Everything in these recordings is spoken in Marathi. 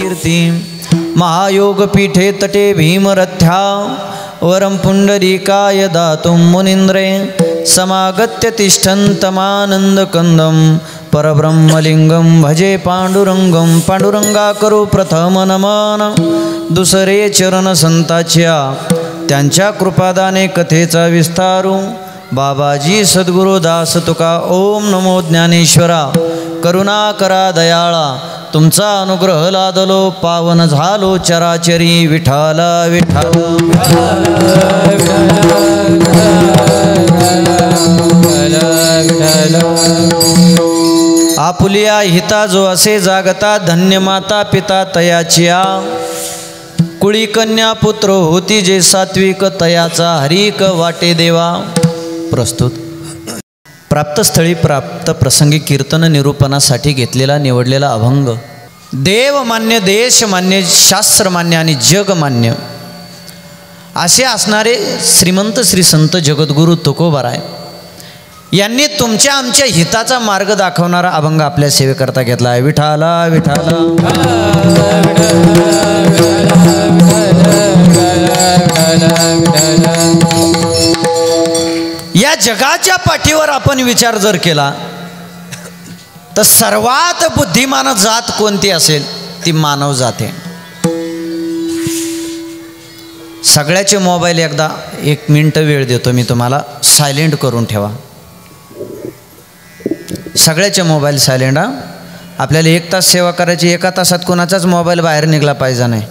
कीर्ती महायोगपीठे तटे भीमरथ्या वरं पुंडरीकाय दातुं मुनीन्द्रे समागत्य तिष्ठन्तमानन्दकन्दं परब्रह्मलिंगं भजे पांडुरंगं पांडुरंगाकरो प्रथम नमन दुसरे चरण संताच्या त्यांच्या कृपादाने कथेचा विस्तारू बाबाजी सद्गुरु दास तुका ओम नमो ज्ञानेश्वरा करुणा करा दयाळा तुमचा अनुग्रह लादलो पावन झालो चराचरी विठाल विठाल आपुलिया हिता जो असे जागता धन्य माता पिता तयाचिया कुळी कन्या पुत्र होती जे सात्विक तयाचा हरिक वाटे देवा। प्रस्तुत प्राप्तस्थळी प्राप्त प्रसंगी कीर्तन निरूपणासाठी घेतलेला निवडलेला अभंग देवमान्य देशमान्य शास्त्रमान्य आणि जगमान्य असे असणारे श्रीमंत श्री संत जगद्गुरु तुकोबाराय यांनी तुमच्या आमच्या हिताचा मार्ग दाखवणारा अभंग आपल्या सेवेकरता घेतला आहे। विठाला विठाला या जगाच्या पाठीवर आपण विचार जर केला तर सर्वात बुद्धिमान जात कोणती असेल ती मानव जात आहे। सगळ्याचे मोबाईल एकदा 1 मिनिट वेळ देतो मी तुम्हाला, सायलेंट करून ठेवा सगळ्याचे मोबाईल सायलेंट। आपल्याला 1 तास सेवा करायची, 1 तासात कोणाचाच मोबाईल बाहेर निघला पाहिजे नाही।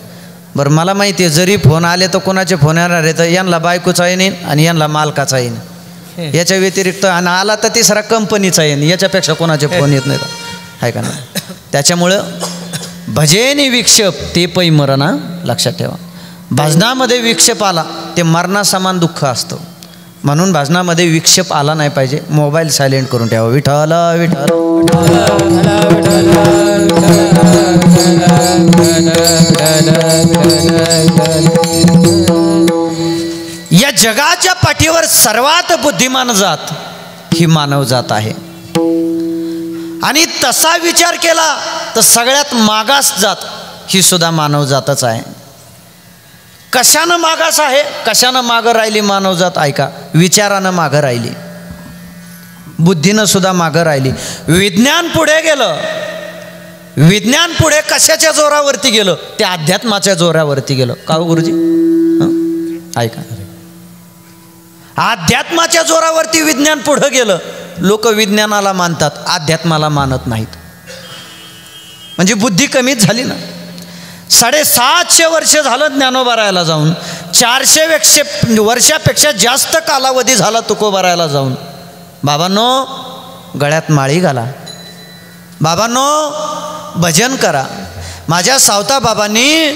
बरं मला माहिती आहे जरी फोन आले तर कोणाचे फोन येणार आहे तर यांना बायकोचा येईन आणि यांना मालकाचा येईन, याच्या व्यतिरिक्त आणि आला तर तिसरा कंपनीचा येईन, याच्यापेक्षा कोणाचे फोन येत नाहीत आहे का नाही। त्याच्यामुळं भजनी विक्षेप ते पै मरणा लक्षात ठेवा। भजनामध्ये विक्षेप आला ते मरणासमान दुःख असतं, म्हणून भजनामध्ये विक्षेप आला नाही पाहिजे। मोबाईल सायलेंट करून ठेवा। विठ्ठल विठ्ठल या जगाच्या पाठीवर सर्वात बुद्धिमान जात ही मानव जात आहे आणि तसा विचार केला तर सगळ्यात मागास जात ही सुद्धा मानव जातच आहे। कशानं मागास आहे, कशानं मागं राहिली मानव जात ऐका, विचारानं मागं राहिली, बुद्धीनं सुद्धा मागं राहिली। विज्ञान पुढे गेलं, विज्ञान पुढे कशाच्या जोरावरती गेलं, ते अध्यात्माच्या जोरावरती गेलं का हो गुरुजी? ऐका, अध्यात्माच्या जोरावरती विज्ञान पुढे गेलं। लोक विज्ञानाला मानतात, अध्यात्माला मानत नाहीत, म्हणजे बुद्धी कमीच झाली ना। 750 वर्ष झालं ज्ञानोबा राहायला जाऊन, 400 वर्षापेक्षा जास्त कालावधी झाला तुकोबा राहायला जाऊन। बाबांनो गळ्यात माळी घाला, बाबांनो भजन करा। माझ्या सावता बाबांनी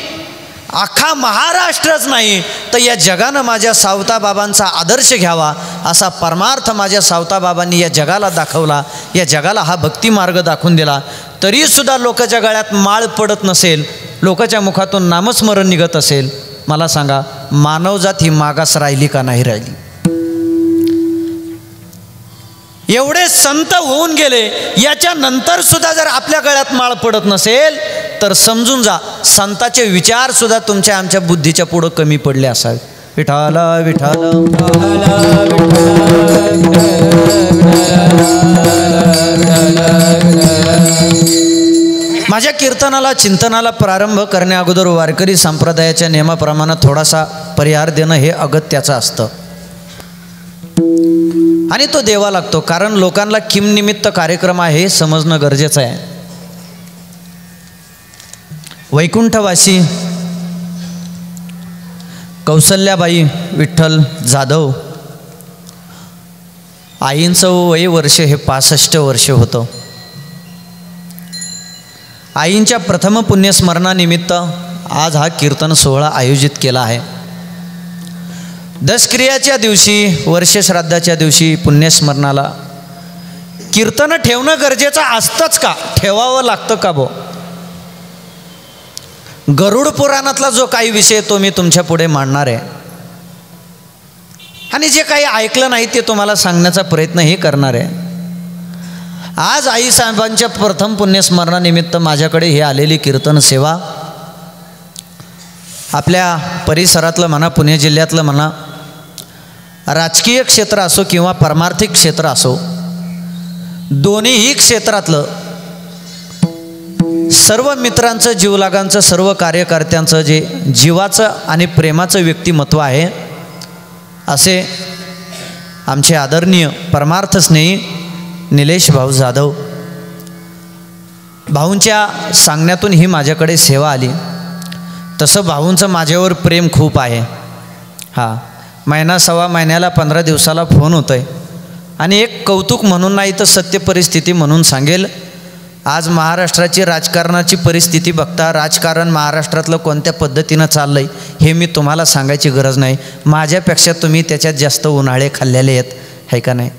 अख्खा महाराष्ट्रच नाही तर या जगानं माझ्या सावता बाबांचा आदर्श घ्यावा असा परमार्थ माझ्या सावता बाबांनी या जगाला दाखवला, या जगाला हा भक्ती मार्ग दाखवून दिला। तरीसुद्धा लोकांच्या गळ्यात माळ पडत नसेल, लोकांच्या मुखातून नामस्मरण निघत असेल, मला सांगा मानवजात ही मागास राहिली का नाही राहिली? एवढे संत होऊन गेले, याच्या नंतर सुद्धा जर आपल्या गळ्यात माळ पडत नसेल तर समजून जा संताचे विचार सुद्धा तुमच्या आमच्या बुद्धीच्या पुढं कमी पडले असावे। विठ्ठल विठ्ठल माझ्या कीर्तनाला चिंतनाला प्रारंभ करण्या अगोदर वारकरी संप्रदायाच्या नियमाप्रमाणे थोडासा परिहार देणं हे अगत्याचं असतं आणि तो द्यावा लागतो, कारण लोकांना किमनिमित्त कार्यक्रम आहे हे समजणं गरजेचं आहे। वैकुंठवासी कौसल्याबाई विठ्ठल जाधव आईंचं वय वर्ष हे 65 वर्ष होतं। आईंच्या प्रथम पुण्यस्मरणानिमित्त आज हा कीर्तन सोहळा आयोजित केला आहे। दशक्रियाच्या दिवशी, वर्षश्राद्धाच्या दिवशी पुण्यस्मरणाला कीर्तन ठेवणं गरजेचं असतंच का, ठेवावं लागतं का बो? गरुड पुराणातला जो काही विषय तो मी तुमच्या पुढे मांडणार आहे आणि जे काही ऐकलं नाही ते तुम्हाला सांगण्याचा प्रयत्न हे करणार आहे। आज आई साहेबांच्या प्रथम पुण्यस्मरणानिमित्त माझ्याकडे ही आलेली कीर्तन सेवा आपल्या परिसरातलं म्हणा, पुणे जिल्ह्यातलं म्हणा, राजकीय क्षेत्र असो किंवा परमार्थिक क्षेत्र असो, दोन्हीही क्षेत्रातलं सर्व मित्रांचं, जीवलागांचं, सर्व कार्यकर्त्यांचं जे जीवाचं आणि प्रेमाचं व्यक्तिमत्व आहे, असे आमचे आदरणीय परमार्थ स्नेही निलेश भाऊ जाधव. भाऊंच्या सांगण्यातून ही माझ्याकडे सेवा आली. तसं भाऊंचं माझ्यावर प्रेम खूप आहे. हां, महिना सव्वा महिन्याला 15 दिवसाला फोन होतो आहे. आणि एक कौतुक म्हणून नाही तर सत्य परिस्थिती म्हणून सांगेल, आज महाराष्ट्राची राजकारणाची परिस्थिती बघता, राजकारण महाराष्ट्रातलं कोणत्या पद्धतीनं चाललं आहे हे मी तुम्हाला सांगायची गरज नाही. माझ्यापेक्षा तुम्ही त्याच्यात जास्त उन्हाळे खाल्लेले आहेत, आहे का नाही?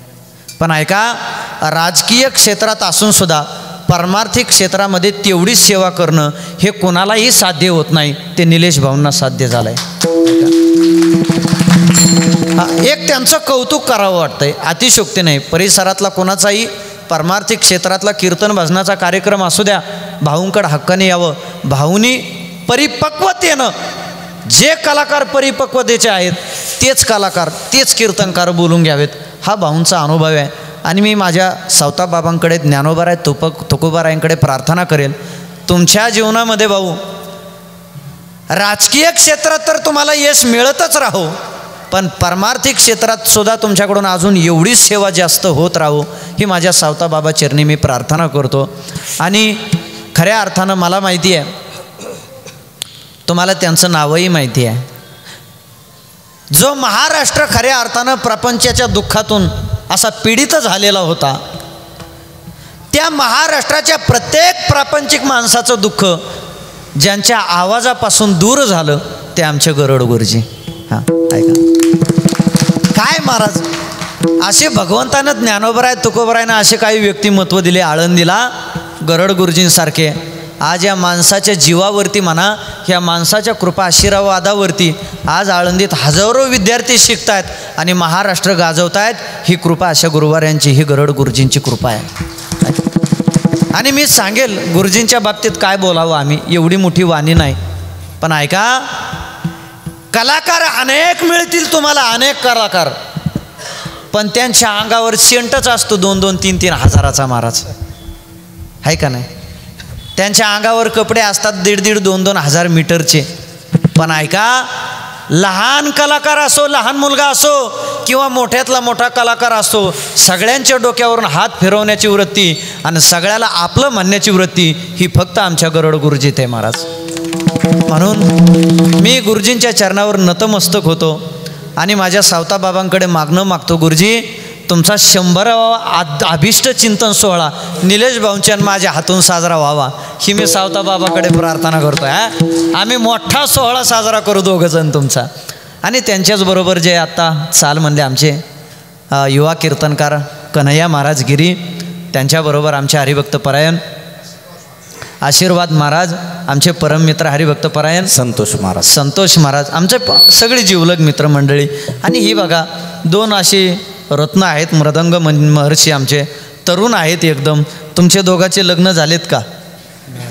पण ऐका, राजकीय क्षेत्रात असूनसुद्धा परमार्थिक क्षेत्रामध्ये तेवढीच सेवा करणं हे कोणालाही साध्य होत नाही. ते निलेश भाऊंना साध्य झालं आहे. एक त्यांचं कौतुक करावं वाटतंय, अतिशयोक्ती नाही. परिसरातला कोणाचाही परमार्थिक क्षेत्रातला कीर्तन भजनाचा कार्यक्रम असू द्या, भाऊंकडं हक्काने यावं. भाऊनी परिपक्वतेनं, जे कलाकार परिपक्वतेचे आहेत तेच कलाकार, तेच कीर्तनकार बोलून घ्यावेत, हा भाऊंचा अनुभव आहे. आणि मी माझ्या सावताबाबांकडे, ज्ञानोबाराय तुकोबारायांकडे प्रार्थना करेल, तुमच्या जीवनामध्ये भाऊ राजकीय क्षेत्रात तर तुम्हाला यश मिळतच राहो, पण परमार्थिक क्षेत्रात सुद्धा तुमच्याकडून अजून एवढीच सेवा जास्त होत राहो, ही माझ्या सावताबाबा चरणी मी प्रार्थना करतो. आणि खऱ्या अर्थानं मला माहिती आहे, तुम्हाला त्यांचं नावही माहिती आहे, जो महाराष्ट्र खऱ्या अर्थानं प्रपंचाच्या दुःखातून असा पीडित झालेला होता, त्या महाराष्ट्राच्या प्रत्येक प्रापंचिक माणसाचं दुःख ज्यांच्या आवाजापासून दूर झालं ते आमचे गरुड गुरुजी. हां, ऐका काय महाराज, असे भगवंतानं ज्ञानोबराय तुकोबरायनं असे काही व्यक्तिमत्व दिले आळंदीला, गरुड गुरुजींसारखे. आज या माणसाच्या जीवावरती म्हणा, ह्या माणसाच्या कृपा आशीर्वादावरती आज आळंदीत हजारो विद्यार्थी शिकत आहेत आणि महाराष्ट्र गाजवत आहेत. ही कृपा अशा गुरुवारांची, ही गरुड गुरुजींची कृपा आहे. आणि मी सांगेल गुरुजींच्या बाबतीत काय बोलावं आम्ही, एवढी मोठी वाणी नाही, पण ऐका, कलाकार अनेक मिळतील तुम्हाला, अनेक कलाकार, पण त्यांच्या अंगावर सेंटच असतो 2-2, 3-3 हजाराचा महाराज, आहे का नाही? त्यांच्या अंगावर कपडे असतात 1.5-1.5, 2-2 हजार मीटरचे. पण ऐका, लहान कलाकार असो, लहान मुलगा असो किंवा मोठ्यातला मोठा कलाकार असो, सगळ्यांच्या डोक्यावरून हात फिरवण्याची वृत्ती आणि सगळ्याला आपलं म्हणण्याची वृत्ती ही फक्त आमच्या गरुड गुरुजीत आहे महाराज. म्हणून मी गुरुजींच्या चरणावर नतमस्तक होतो आणि माझ्या सावताबाबांकडे मागणं मागतो, गुरुजी तुमचा 100वा अभिष्ट चिंतन सोहळा निलेश भाऊंच्या माझ्या हातून साजरा व्हावा, ही मी सावताबाबाकडे प्रार्थना करतो. आम्ही मोठा सोहळा साजरा करू दोघंजण तुमचा. आणि त्यांच्याचबरोबर जे आत्ता चाल म्हणले आमचे युवा कीर्तनकार कन्हैया महाराज गिरी, त्यांच्याबरोबर आमचे हरिभक्त परायण आशीर्वाद महाराज, आमचे परममित्र हरिभक्त परायण संतोष महाराज, आमचे सगळी जीवलग मित्रमंडळी. आणि ही बघा 2 अशी रत्न आहेत, मृदंग महर्षी आमचे, तरुण आहेत एकदम. तुमचे दोघांचे लग्न झालेत का?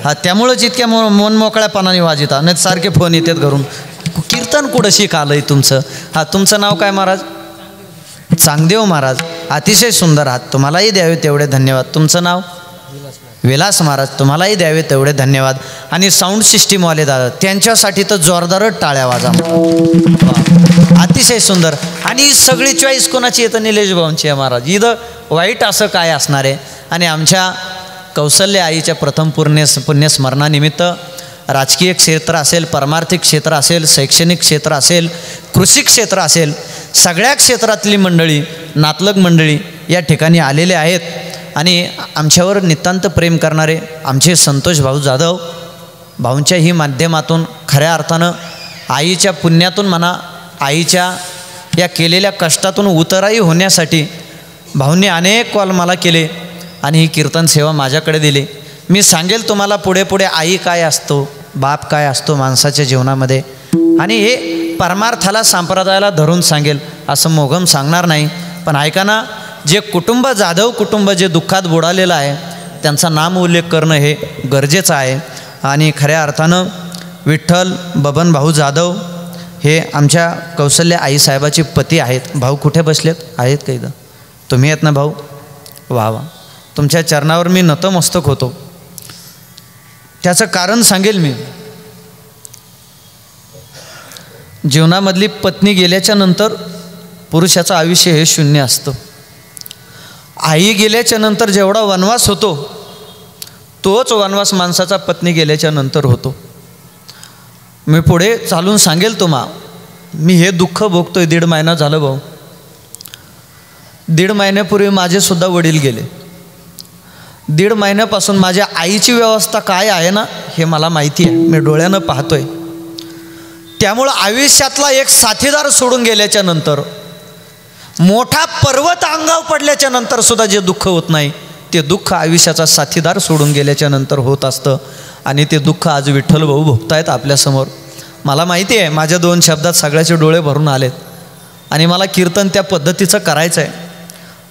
हा, त्यामुळंच इतक्या मनमोकळ्यापणाने वाजता, नाही सारखे फोन येतात घरून, कीर्तन कुठं शिकालं आहे तुमचं? हा, तुमचं नाव काय महाराज? चांगदेव महाराज, अतिशय सुंदर आहात, तुम्हालाही द्यावे तेवढे धन्यवाद. तुमचं नाव? विलास महाराज, तुम्हालाही द्यावे तेवढे धन्यवाद. आणि साऊंड सिस्टीमवाले दादा, त्यांच्यासाठी तर जोरदारच टाळ्या वाजा, अतिशय सुंदर. आणि सगळी चॉईस कोणाची येतं? निलेश भाऊंची आहे महाराज. इथं वाईट असं काय असणार आहे? आणि आमच्या कौशल्य आईच्या प्रथम पुण्यस्मरणानिमित्त राजकीय क्षेत्र असेल, परमार्थिक क्षेत्र असेल, शैक्षणिक क्षेत्र असेल, कृषी क्षेत्र असेल, सगळ्या क्षेत्रातली मंडळी, नातलग मंडळी या ठिकाणी आलेले आहेत. आणि आमच्यावर नितांत प्रेम करणारे आमचे संतोष भाऊ जाधव, भाऊंच्याही माध्यमातून खऱ्या अर्थानं आईच्या पुण्यातून म्हणा, आईच्या या केलेल्या कष्टातून उतराई होण्यासाठी भाऊंनी अनेक कॉल मला केले आणि ही कीर्तन सेवा माझ्याकडे दिली. मी सांगेल तुम्हाला पुढे पुढे आई काय असतो, बाप काय असतो माणसाच्या जीवनामध्ये, आणि हे परमार्थाला संप्रदायाला धरून सांगेल, असं मोघम सांगणार नाही. पण ऐका ना, जे कुटुंब, जाधव कुटुंब जे दुःखात बुडालेलं आहे, त्यांचा नाम उल्लेख करणं हे गरजेचं आहे. आणि खऱ्या अर्थानं विठ्ठल बबन भाऊ जाधव हे आमच्या कौशल्य आईसाहेबाचे पती आहेत. भाऊ कुठे बसलेत? आहेत का इथं? तुम्ही आहेत ना भाऊ? वा वा, तुमच्या चरणावर मी नतमस्तक होतो. त्याचं कारण सांगेल मी. जीवनामधली पत्नी गेल्याच्या नंतर पुरुषाचं आयुष्य हे शून्य असतं. आई गेल्याच्या नंतर जेवढा वनवास होतो तोच वनवास माणसाचा पत्नी गेल्याच्या नंतर होतो. मी पुढे चालून सांगेल मी हे दुःख भोगतोय. 1.5 महिना झालं भाऊ. 1.5 महिन्यापूर्वी माझेसुद्धा वडील गेले. 1.5 महिन्यापासून माझ्या आईची व्यवस्था काय आहे ना हे मला माहिती आहे. मी डोळ्यानं पाहतोय. त्यामुळं आयुष्यातला एक साथीदार सोडून गेल्याच्या नंतर, मोठा पर्वत अंगावर पडल्याच्या नंतर सुद्धा जे दुःख होत नाही ते दुःख आयुष्याचा साथीदार सोडून गेल्याच्या नंतर होत असतं. आणि ते दुःख आज विठ्ठल भाऊ भोगतायत आपल्यासमोर. मला माहिती आहे माझ्या 2 शब्दात सगळ्याचे डोळे भरून आलेत आणि मला कीर्तन त्या पद्धतीचं करायचं आहे.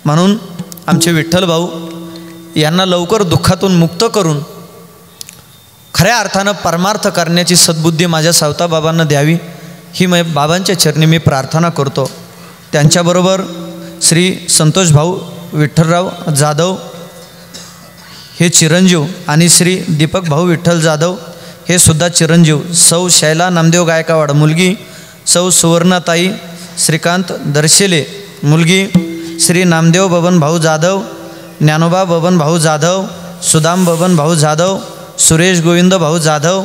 म्हणून आमचे विठ्ठल भाऊ यांना लवकर दुःखातून मुक्त करून खऱ्या अर्थानं परमार्थ करण्याची सद्बुद्धी माझ्या सावता बाबांना द्यावी ही बाबांच्या चरणी मी प्रार्थना करतो. त्यांच्याबरोबर श्री संतोष भाऊ विठ्ठलराव जाधव हे चिरंजीव आणि श्री दीपक भाऊ विठ्ठल जाधव हे सुद्धा चिरंजीव. सौ शैला नामदेव गायकवाड मुलगी सौ सुवर्णाताई श्रीकांत दर्शेले मुलगी श्री नामदेव बबन भाऊ जाधव, ज्ञानोबा बबन भाऊ जाधव, सुदाम बबन भाऊ जाधव, सुरेश गोविंद भाऊ जाधव,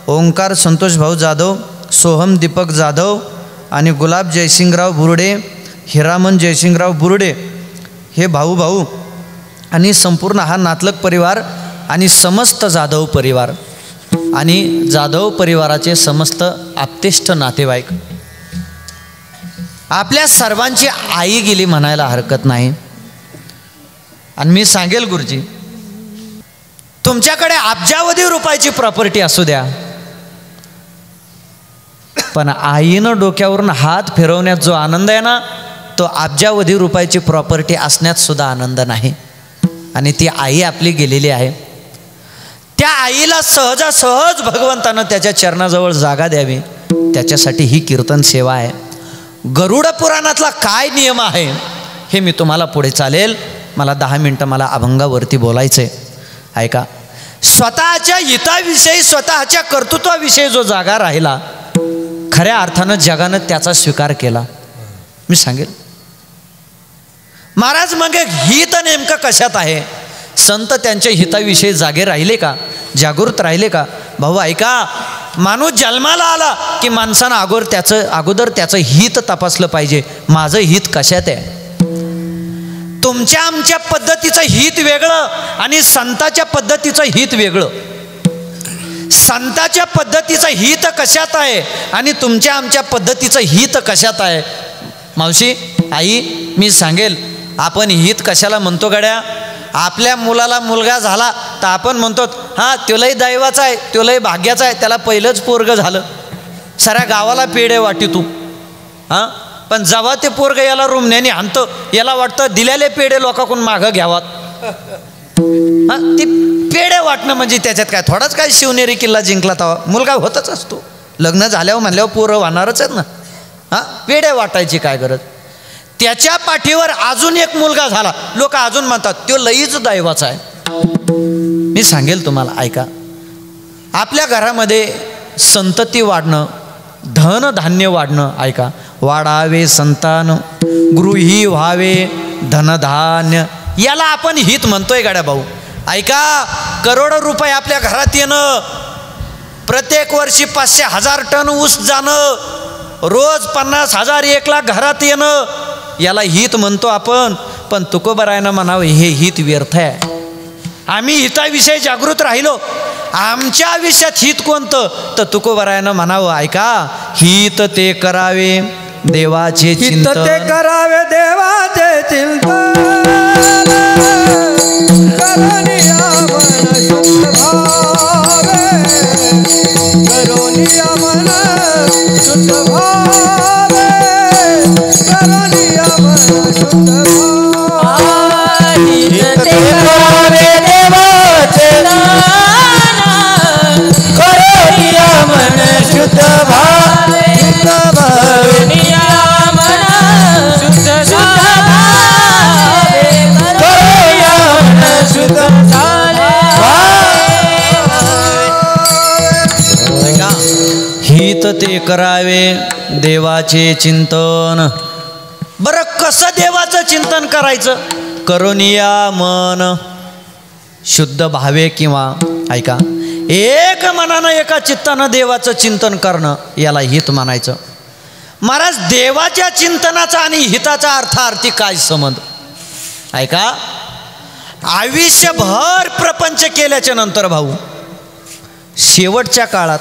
ओंकार संतोष भाऊ जाधव, सोहम दीपक जाधव आणि गुलाब जयसिंगराव बुर्डे, हिरामन जयसिंगराव बुर्डे हे भाऊ आणि संपूर्ण हा नातलग परिवार आणि समस्त जाधव परिवार आणि जाधव परिवाराचे समस्त आप्तेष्ट नातेवाईक. आपल्या सर्वांची आई गेली म्हणायला हरकत नाही. आणि मी सांगेल गुरुजी, तुमच्याकडे अब्जावधी रुपयाची प्रॉपर्टी असू द्या, पण आईनं डोक्यावरून हात फिरवण्यात जो आनंद आहे ना तो अब्जावधी रुपयाची प्रॉपर्टी असण्यात सुद्धा आनंद नाही. आणि ती आई आपली गेलेली आहे. त्या आईला सहजासहज भगवंतानं त्याच्या चरणाजवळ जागा द्यावी, त्याच्यासाठी ही कीर्तन सेवा आहे. गरुड पुराणातला काय नियम आहे हे मी तुम्हाला पुढे चालेल. मला 10 मिनटं मला अभंगावरती बोलायचं आहे. ऐका. स्वतःच्या हिताविषयी स्वतःच्या कर्तृत्वाविषयी जो जागा राहिला खऱ्या अर्थानं जगानं त्याचा स्वीकार केला. मी सांगेल महाराज मग हित नेमकं कशात आहे? संत त्यांच्या हिताविषयी जागे राहिले का? जागृत राहिले का? भाऊ ऐका, माणूस जन्माला आला की माणसानं अगोदर त्याचं हित तपासलं पाहिजे. माझं हित कशात आहे? तुमच्या आमच्या पद्धतीचं हित वेगळं आणि संताच्या पद्धतीचं हित वेगळं. संताच्या पद्धतीचं हित कशात आहे आणि तुमच्या आमच्या पद्धतीचं हित कशात आहे? मावशी, आई, मी सांगेल, आपण हित कशाला म्हणतो गड्या? आपल्या मुलाला मुलगा झाला तर आपण म्हणतो हां तो लय दैवाचा आहे, तो लय भाग्याचा आहे, त्याला पहिलंच पोरगं झालं, साऱ्या गावाला पेढे वाटी तू. हां, पण जेव्हा ते पोरगं याला रुमण्याने आणतं याला वाटतं दिलेले पेढे लोकांकडून मागं घ्यावात. हां, ती पेढे वाटणं म्हणजे त्याच्यात काय थोडाच काय शिवनेरी किल्ला जिंकला तेव्हा मुलगा होतच असतो. लग्न झाल्यावर म्हणल्यावर पोरं वाहणारच आहेत ना. हां, पेढे वाटायची काय गरज? त्याच्या पाठीवर अजून एक मुलगा झाला, लोक अजून म्हणतात तो लईच दैवाचा आहे. मी सांगेल तुम्हाला, ऐका, आपल्या घरामध्ये संतती वाढणं, धनधान्य वाढणं, ऐका, वाढावे संतान, गृही व्हावे धनधान्य, याला आपण हित म्हणतोय गाड्या भाऊ. ऐका, करोडो रुपये आपल्या घरात येणं, प्रत्येक वर्षी 500,000 टन ऊस जाणं, रोज 50,000 1 लाख घरात येणं, याला हित म्हणतो आपण. पण तुकोबरायनं म्हणावं हे हित व्यर्थ आहे. आम्ही हिताविषयी जागृत राहिलो, आमच्या आयुष्यात हित कोणतं तर तुकोबरायनं म्हणावं, ऐका, हित ते करावे देवाचे चिंतन, ते करावे देवाचे चिंतन, करोनिया मन शुद्ध भावे, करोनिया मन शुद्ध भावे, करोनिया मन शुद्ध भावे, हित ते करावे देवाचे दान, करोनिया मन करावे देवाचे चिंतन. बरं कसं देवाचं चिंतन करायचं? करुनिया मन शुद्ध भावे किंवा ऐका एक मनानं एका चित्तानं देवाचं चिंतन करणं याला हित म्हणायचं. महाराज देवाच्या चिंतनाचा आणि हिताचा अर्थार्थी काय संबंध? ऐका, आयुष्यभर प्रपंच केल्याच्या नंतर भाऊ शेवटच्या काळात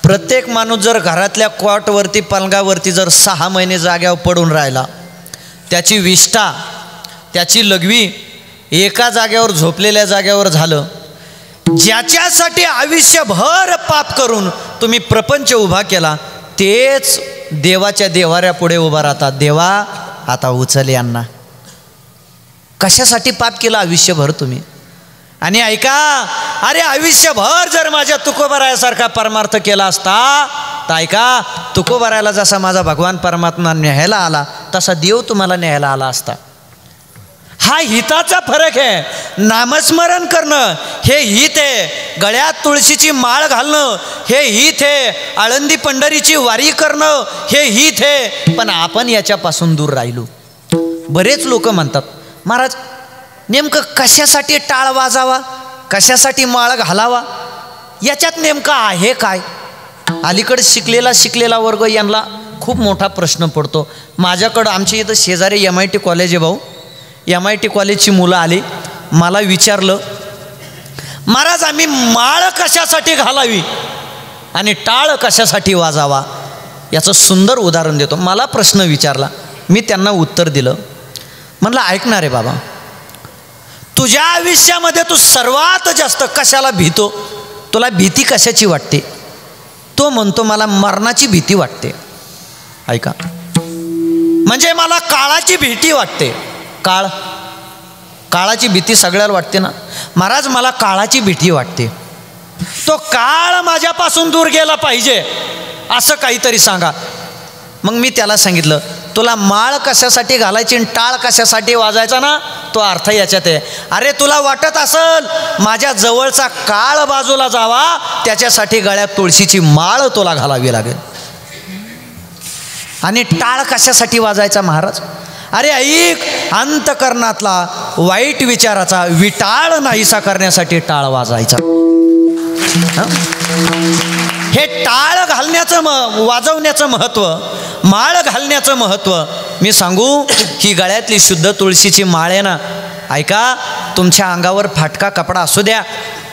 प्रत्येक माणूस जर घरातल्या कॉटवरती पलंगावरती जर 6 महिने जाग्यावर पडून राहिला, त्याची विष्ठा त्याची लघवी एका जाग्यावर झोपलेल्या जाग्यावर झालं, ज्याच्यासाठी आयुष्यभर पाप करून तुम्ही प्रपंच उभा केला तेच देवाच्या देवाऱ्या पुढे उभा राहतात. देवा आता उचल यांना. कशासाठी पाप केलं आयुष्यभर तुम्ही? आणि ऐका, अरे आयुष्यभर जर माझ्या तुकोबारायासारखा परमार्थ केला असता तर ऐका, तुकोबारायाला जसा माझा भगवान परमात्मा न्यायला आला तसा देव तुम्हाला न्यायला आला असता. हा हिताचा फरक आहे. नामस्मरण करणं हे हित आहे, गळ्यात तुळशीची माळ घालणं हे हित आहे, आळंदी पंढरीची वारी करणं हे हित आहे. पण आपण याच्यापासून दूर राहिलो. बरेच लोक म्हणतात, महाराज नेमकं कशासाठी टाळ वाजावा, कशासाठी माळ घालावा, याच्यात नेमकं आहे काय? अलीकडे शिकलेला वर्ग यांना खूप मोठा प्रश्न पडतो. माझ्याकडं आमच्या इथं शेजारी MIT कॉलेज आहे भाऊ. MIT कॉलेजची मुलं आली, मला विचारलं, महाराज आम्ही माळ कशासाठी घालावी आणि टाळ कशासाठी वाजावा? याचं सुंदर उदाहरण देतो. मला प्रश्न विचारला, मी त्यांना उत्तर दिलं. म्हणलं ऐकणार आहे बाबा, तुझ्या आयुष्यामध्ये तू सर्वात जास्त कशाला भीतो? तुला भीती कशाची वाटते? तो म्हणतो मला मरणाची भीती वाटते. ऐका, म्हणजे मला काळाची भीती वाटते. काळाची भीती सगळ्याला वाटते ना. महाराज मला काळाची भीती वाटते. तो काळ माझ्यापासून दूर गेला पाहिजे असं काहीतरी सांगा. मग मी त्याला सांगितलं, तुला माळ कशासाठी घालायची आणि टाळ कशासाठी वाजायचा ना, तो अर्थ याच्यात आहे. अरे तुला वाटत असेल माझ्या जवळचा काळ बाजूला जावा, त्याच्यासाठी गळ्यात तुळशीची माळ तुला घालावी लागेल. आणि टाळ कशासाठी वाजायचा महाराज? अरे ऐक, अंतकरणातला वाईट विचाराचा विटाळ नाहीसा करण्यासाठी टाळ वाजायचा. हे टाळ घालण्याचं वाजवण्याचं महत्त्व, माळ घालण्याचं महत्त्व मी सांगू. ही गळ्यातली शुद्ध तुळशीची माळ आहे ना, ऐका, तुमच्या अंगावर फाटका कपडा असू द्या,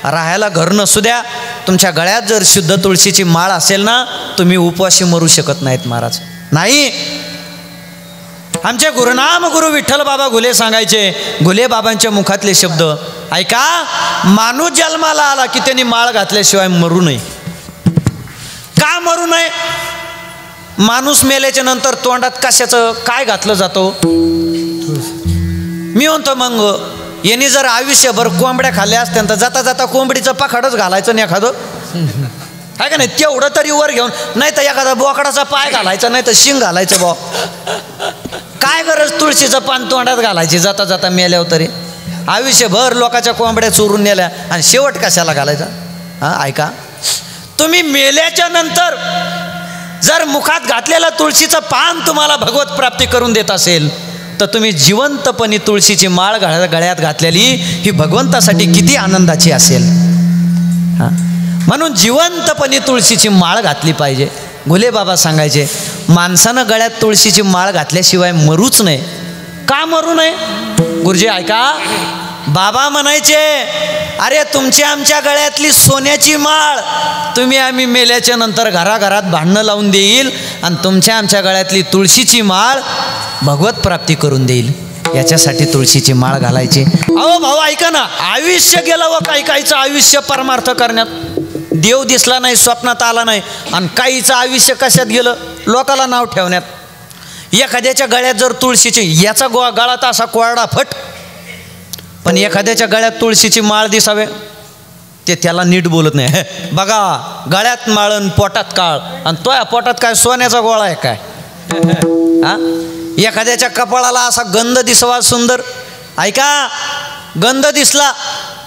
राहायला घर नसू द्या, तुमच्या गळ्यात जर शुद्ध तुळशीची माळ असेल ना, तुम्ही उपवाशी मरू शकत नाहीत महाराज. नाही, आमचे गुरुनाम गुरु विठ्ठल बाबा घुले सांगायचे, घुले बाबांच्या मुखातले शब्द ऐका, माणूस जन्माला आला की त्यांनी माळ घातल्याशिवाय मरू नये. का मरू नये? माणूस मेल्याच्या नंतर तोंडात कशाचं काय घातलं जातो? मी म्हणतो मग यांनी जर आयुष्यभर कोंबड्या खाल्ल्या असत्या तर जाता जाता कोंबडीचं पाखाडच घालायचं नाही एखादं, आहे का नाही? तेवढं तरी वर घेऊन, नाही तर एखादा बोकडाचा पाय घालायचा, नाही तर शिंग घालायचं. बा काय गरज तुळशीचं पान तोंडात घालायची जाता जाता मेल्यावर? तरी आयुष्यभर लोकांच्या कोंबड्या चोरून नेल्या आणि शेवट कशाला घालायचा? हां, ऐका, तुम्ही मेल्याच्या नंतर जर मुखात घातलेलं तुळशीचं पान तुम्हाला भगवत प्राप्ती करून देत असेल तर तुम्ही जिवंतपणे तुळशीची माळ गळ्यात घातलेली ही भगवंतासाठी किती आनंदाची असेल. हां, म्हणून जिवंतपणे तुळशीची माळ घातली पाहिजे. घुले बाबा सांगायचे, माणसानं गळ्यात तुळशीची माळ घातल्याशिवाय मरूच नये. का मरू नये? गुरुजी ऐका, बाबा म्हणायचे, अरे तुमच्या आमच्या गळ्यातली सोन्याची माळ तुम्ही आम्ही मेल्याच्या नंतर घराघरात भांडणं लावून देईल आणि तुमच्या आमच्या गळ्यातली तुळशीची माळ भगवत प्राप्ती करून देईल. याच्यासाठी तुळशीची माळ घालायची. अहो भाऊ ऐका ना, आयुष्य गेलं व काही काहीचं आयुष्य परमार्थ करण्यात, देव दिसला नाही, स्वप्नात आला नाही, आणि काहीचं आयुष्य कशात गेलं? लोकाला नाव ठेवण्यात. एखाद्याच्या गळ्यात जर तुळशीची, याचा गळा तर असा कोरडा फट, पण एखाद्याच्या गळ्यात तुळशीची माळ दिसावे ते त्याला नीट बोलत नाही. बघा, गळ्यात माळण पोटात काळ, आणि तो या पोटात काय सोन्याचा गोळा आहे काय? हा, एखाद्याच्या कपाळाला असा गंध दिसवा सुंदर, ऐका, गंध दिसला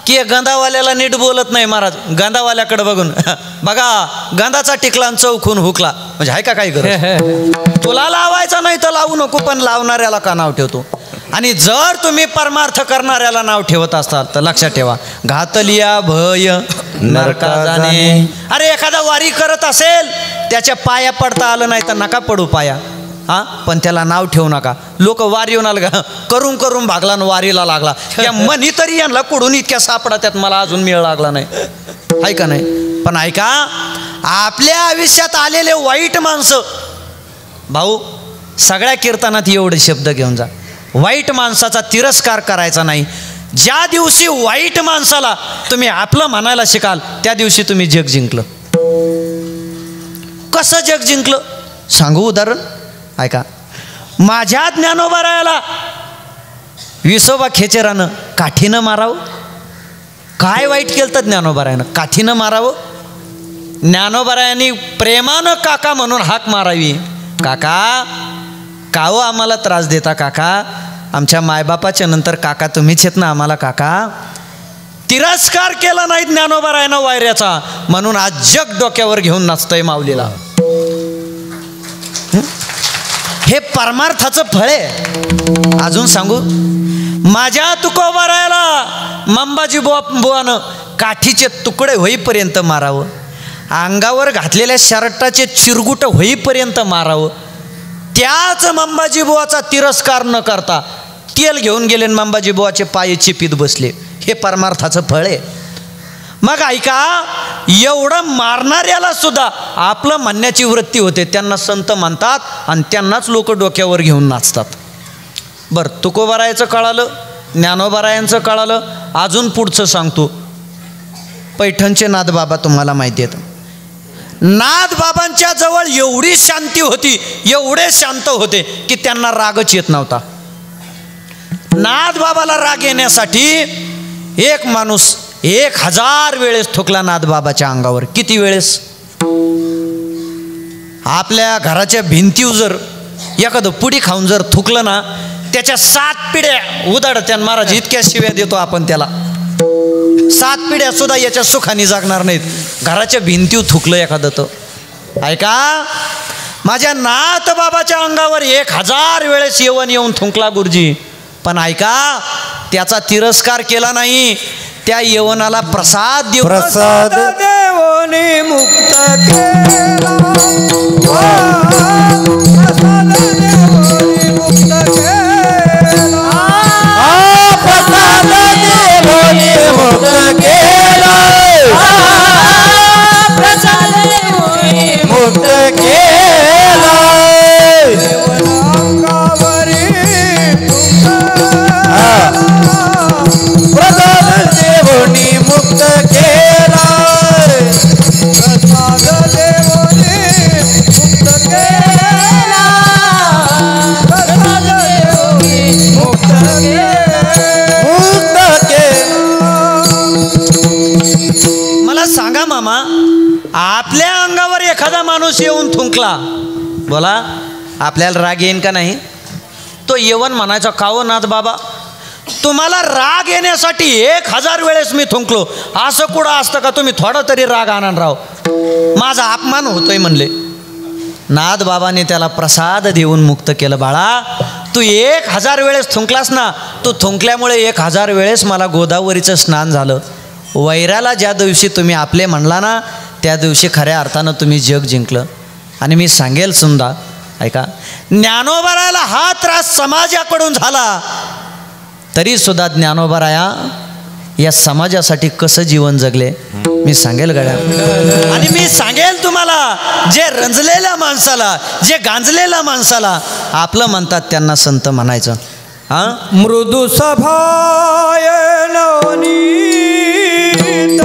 की गंधावाल्याला नीट बोलत नाही महाराज. गंधावाल्याकडे बघून बघा गंधाचा टिकला आणि चौकून हुकला, म्हणजे आहे का काही गरज? तुला लावायचा नाही तर लावू नको, पण लावणाऱ्याला का नाव ठेवतो? आणि जर तुम्ही परमार्थ करणाऱ्याला नाव ठेवत असाल तर लक्षात ठेवा, घातलिया भय नरका जाणे. अरे एखादा वारी करत असेल, त्याच्या पाया पडता आलं नाही तर नका पडू पाया, हां, पण त्याला नाव ठेवू नका. लोक वारी येऊन आलं का करून करून भागला आणि वारीला लागला. त्या मनी तरी यांना पुढून इतक्या सापडा, त्यात मला अजून मेळ लागला नाही, आहे का नाही? पण ऐका, आपल्या आयुष्यात आलेले वाईट माणसं, भाऊ सगळ्या कीर्तनात एवढे शब्द घेऊन जा, वाईट माणसाचा तिरस्कार करायचा नाही. ज्या दिवशी वाईट माणसाला तुम्ही आपलं म्हणायला शिकाल, त्या दिवशी तुम्ही जग जिंकलं. कसं जग जिंकलं सांगू उदाहरण, ऐका. माझ्या ज्ञानोबारायाला विसोबा खेचेरानं काठीनं मारावं. काय वाईट केलं तर ज्ञानोबारायानं काठीनं मारावं. ज्ञानोबारायांनी प्रेमानं काका म्हणून हाक मारावी. काका का हो आम्हाला त्रास देता काका, आमच्या मायबापाच्या नंतर काका तुम्हीच आहेत ना आम्हाला काका. तिरस्कार केला नाही ज्ञानोबारायानं वायऱ्याचा, म्हणून आज जग डोक्यावर घेऊन नाचतंय माऊलीला. हे परमार्थाचं फळ आहे. अजून सांगू, माझ्या तुकोबारायाला मंबाजी बुवानं काठीचे तुकडे होईपर्यंत मारावं, अंगावर घातलेल्या शर्टाचे चिरगुट होईपर्यंत मारावं. त्याच मंबाजी बुवाचा तिरस्कार न करता तेल घेऊन गेले, मंबाजी बुवाचे पाय चिपीत बसले. हे परमार्थाचं फळ आहे. मग ऐका, एवढं मारणाऱ्याला सुद्धा आपलं म्हणण्याची वृत्ती होते. त्यांना संत म्हणतात आणि त्यांनाच लोक डोक्यावर घेऊन नाचतात. बरं, तुकोबारायाचं कळालं, ज्ञानोबारायांचं कळालं. अजून पुढचं सांगतो. पैठणचे नाथबाबा तुम्हाला माहिती आहेत. नाथबाबांच्या जवळ एवढी शांती होती, एवढे शांत होते की त्यांना रागच येत नव्हता. नाथबाबाला राग येण्यासाठी एक माणूस 1000 वेळेस थुकला नाथबाबाच्या अंगावर. किती वेळेस? आपल्या घराच्या भिंतीवर जर एखादं पुडी खाऊन जर थुकलं ना, त्याच्या 7 पिढ्या उदाडत्यान महाराज. इतक्या शिव्या देतो आपण त्याला. 7 पिढ्या सुद्धा याच्या सुखाने जागणार नाहीत. घराच्या भिंतीवर थुकलं एखादं तर. ऐका, माझ्या नाथबाबाच्या अंगावर 1000 वेळेस येऊन थुंकला गुरुजी. पण ऐका, त्याचा तिरस्कार केला नाही. त्या यवनाला प्रसाद देऊ, प्रसाद देवोनी मुक्त केला, प्रसाद देवोनी मुक्त केला, प्रसाद देवोनी मुक्त केला, प्रसाद देवोनी मुक्त केला. देवनांगावरी प्रसाद देवोनी मुक्त केला, प्रसाद देवोनी मुक्त केला, प्रसाद देवोनी मुक्त केला. मला सांगा मामा, आपल्या अंगावर एखादा माणूस येऊन थुंकला, बोला आपल्याला राग येईन का नाही? तो येऊन म्हणायचा, कावो नाथ बाबा, तुम्हाला राग येण्यासाठी 1000 वेळेस मी थुंकलो, असं कुठं असतं का? तुम्ही थोडा तरी राग आणान राव, माझा अपमान होतोय म्हणले. नाथ बाबाने त्याला प्रसाद देऊन मुक्त केलं. बाळा, तू 1000 वेळेस थुंकलास ना, तू थुंकल्यामुळे 1000 वेळेस मला गोदावरीचं स्नान झालं. वैराला ज्या दिवशी तुम्ही आपले म्हणला ना, त्या दिवशी खऱ्या अर्थानं तुम्ही जग जिंकलं. आणि मी सांगेल सुद्धा, ऐका, ज्ञानोबारायाला हा त्रास समाजाकडून झाला, तरी सुद्धा ज्ञानोबाराया या समाजासाठी कसं जीवन जगले मी सांगेल गड्या. आणि मी सांगेल तुम्हाला, जे रंजलेल्या माणसाला, जे गांजलेल्या माणसाला आपलं म्हणतात त्यांना संत म्हणायचं. हां, मृदू सभाय नवनीत,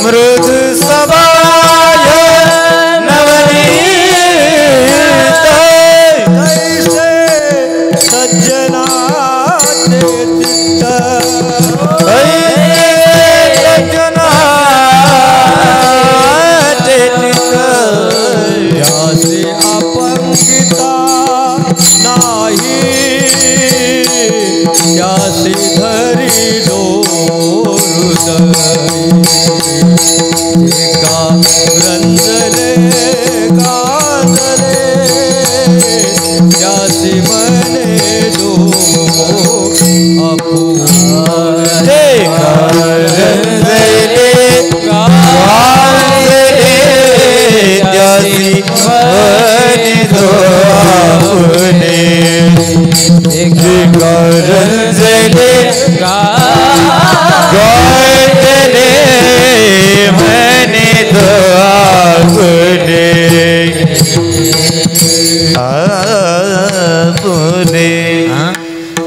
मृदू सभाय नवनीत, ऐसे सज्जनाचे चित्त, ऐसे सज्जनाचे चित्त, यासे अपंकिता नाही, त्यासे धरी डो यासी मने जो आपुले गरजले गाजले यासी मने जो आपुले गरजले गाजले मने जो आपुले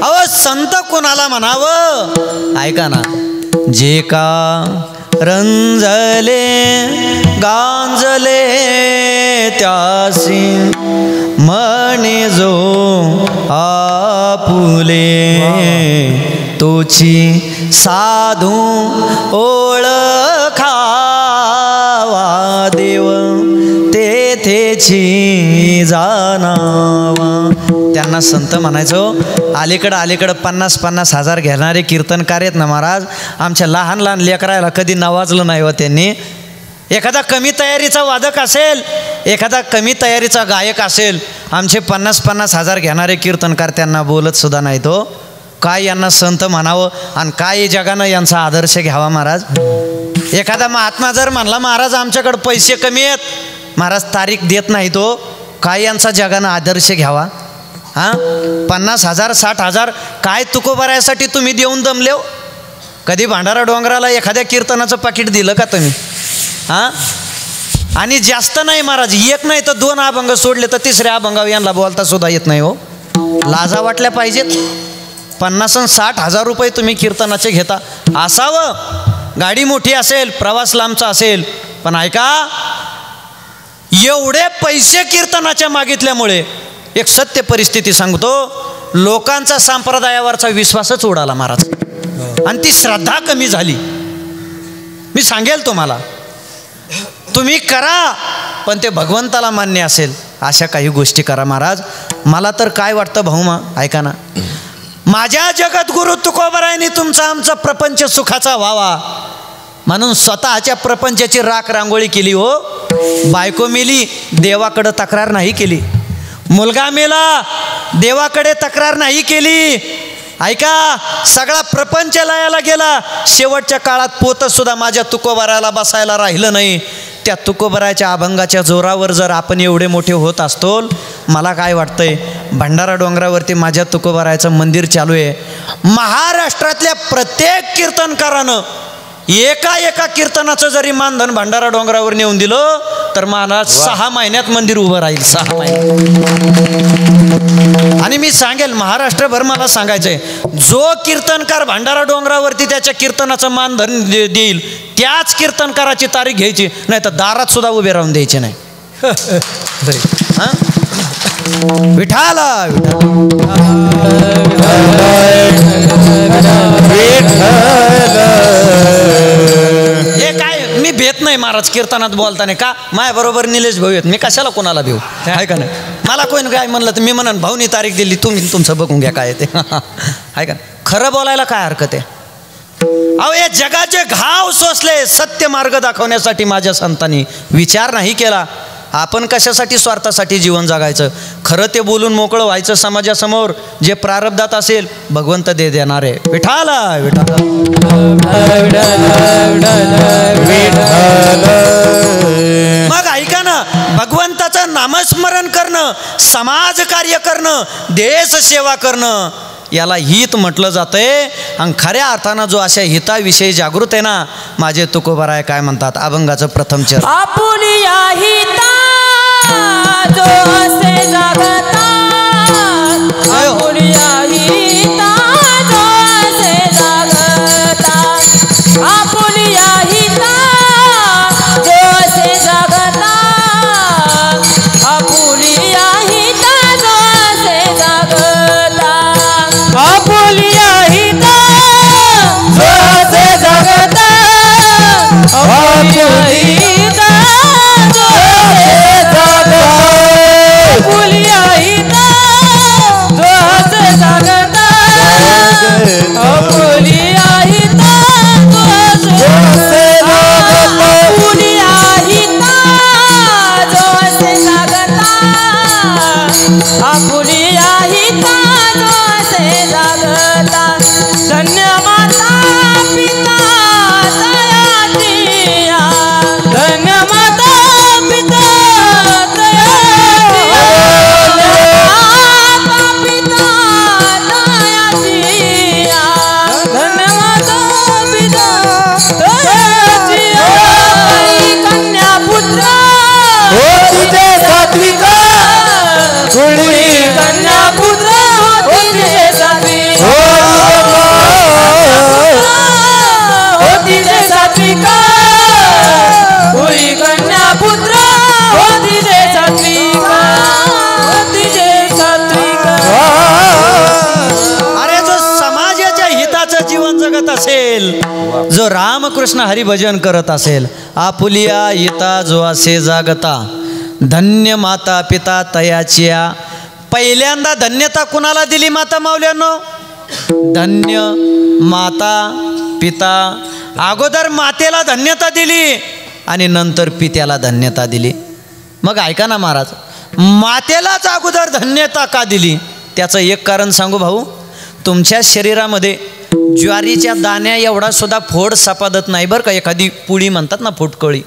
अहो संत कोणाला म्हणावं ऐका ना. जे का रंजले गांजले त्यासी म्हणे जो आपुले तोची साधू ओळखावा देव तेथेची जाणावा. त्यांना संत म्हणायचो. अलीकडं 50-50 हजार घेणारे कीर्तनकार आहेत ना महाराज, आमच्या लहान लहान लेकरायला कधी नवाजलं नाही हो त्यांनी. एखादा कमी तयारीचा वादक असेल, एखादा कमी तयारीचा गायक असेल, आमचे 50-50 हजार घेणारे कीर्तनकार त्यांना बोलत सुद्धा नाहीत हो. काय यांना संत म्हणावं आणि काय जगानं यांचा आदर्श घ्यावा महाराज. एखादा महात्मा जर म्हणला महाराज आमच्याकडे पैसे कमी आहेत, महाराज तारीख देत नाही तो, काय यांचा जगानं आदर्श घ्यावा. हां 50,000 60,000 काय तुकोबारायसाठी तुम्ही देऊन दमले हो. कधी भांडारा डोंगराला एखाद्या कीर्तनाचं पाकिट दिलं का तुम्ही. हां आणि जास्त नाही महाराज, एक नाही तर 2 अभंग सोडले तर 3ऱ्या अभंगावर यांना बोलता सुद्धा येत नाही हो. लाजा वाटल्या पाहिजेत. 50 आणि 60,000 रुपये तुम्ही कीर्तनाचे घेता. असावं गाडी मोठी असेल, प्रवास लांबचा असेल, पण ऐका एवढे पैसे कीर्तनाच्या मागितल्यामुळे एक सत्य परिस्थिती सांगतो, लोकांचा संप्रदायावरचा विश्वासच उडाला महाराज आणि ती श्रद्धा कमी झाली. मी सांगेल तुम्हाला, तुम्ही करा पण ते भगवंताला मान्य असेल अशा काही गोष्टी करा महाराज. मला तर काय वाटतं भाऊमा ऐका ना, माझ्या जगद्गुरु तुकोबारायांनी तुमचा आमचा प्रपंच सुखाचा व्हावा म्हणून स्वतःच्या प्रपंचाची राख रांगोळी केली हो. बायको मेली देवाकडे तक्रार नाही केली, मुलगा मेला देवाकडे तक्रार नाही केली. ऐका सगळा प्रपंच लयाला गेला, शेवटच्या काळात पोतच सुद्धा माझ्या तुकोबाराला बसायला राहिलं नाही. त्या तुकोबाराच्या अभंगाच्या जोरावर जर आपण एवढे मोठे होत असतो, मला काय वाटतंय भंडारा डोंगरावरती माझ्या तुकोबाराचं मंदिर चालू आहे. महाराष्ट्रातल्या प्रत्येक कीर्तनकारानं एका कीर्तनाचं जरी मानधन भंडारा डोंगरावर नेऊन दिलं तर महाराज 6 महिन्यात मंदिर उभं राहील. 6 महिन्यात. आणि मी सांगेल महाराष्ट्रभर मला सांगायचंय, जो कीर्तनकार भंडारा डोंगरावरती त्याच्या कीर्तनाचं मानधन देईल त्याच कीर्तनकाराची तारीख घ्यायची, नाही तर दारात सुद्धा उभे राहून द्यायचे नाही. हां विठाला हे काय मी भेट नाही महाराज कीर्तनात बोलताना का माझ्या बरोबर निलेश भाऊ आहेत, मी कशाला कोणाला भेऊ आहे का नाही. मला कोणी काय म्हणलं तर मी म्हणन भाऊनी तारीख दिली, तुम्ही तुमचं बघून घ्या काय ते आहे का. खरं बोलायला काय हरकत आहे. अहो हे जगाचे घाव सोसले सत्य मार्ग दाखवण्यासाठी माझ्या संतांनी विचार नाही केला. आपण कशासाठी स्वार्थासाठी जीवन जगायचं. खरं ते बोलून मोकळं व्हायचं समाजासमोर. जे प्रारब्धात असेल भगवंत दे देणार आहे. विठाला विठाला मग ऐका ना, भगवंताचं नामस्मरण करणं, समाज कार्य करणं, देश सेवा करणं याला हित म्हटलं जातंय. आणि खऱ्या अर्थानं जो अशा हिताविषयी जागृत आहे ना, माझे तुकोबाराय काय म्हणतात अभंगाचं प्रथम चरण. आपुलिया हिता जो असे जगता, आपुलिया हिता जो असे जगता, आपुलिया हिता जो असे जगता, आपुलिया हिता जो असे जगता, आपुलिया हिता जो असे जगता, आपुलिया हिता जो असे जगता, आपुलिया आपुलिया हिता जो असे जागता धन्य माता पिता दयाचिया धन्य माता पिता दयाचिया माता पिता दयाचिया धन्य माता पिता दयाचिया कन्या पुत्र हो तुझे सात्विक कुळी कन्या पुत्र होती जे सात्विक होती जे सात्विक कुळी कन्या पुत्र होती जे सात्विक होती जे सात्विक. अरे जो समाजाच्या हिताचं जीवन जगत असेल, जो रामकृष्ण हरिभजन करत असेल, आपुलिया हिता जो असे जागता धन्य माता पिता तयाचिया. पहिल्यांदा धन्यता कुणाला दिली माता माऊल्यांनो? धन्य माता पिता. अगोदर मातेला धन्यता दिली आणि नंतर पित्याला धन्यता दिली. मग ऐका ना महाराज, मातेलाच अगोदर धन्यता का दिली? त्याचं एक कारण सांगू भाऊ. तुमच्या शरीरामध्ये ज्वारीच्या दाण्या एवढा सुद्धा फोड सपादत नाही बरं का. एखादी पुडी म्हणतात ना फुटकळी,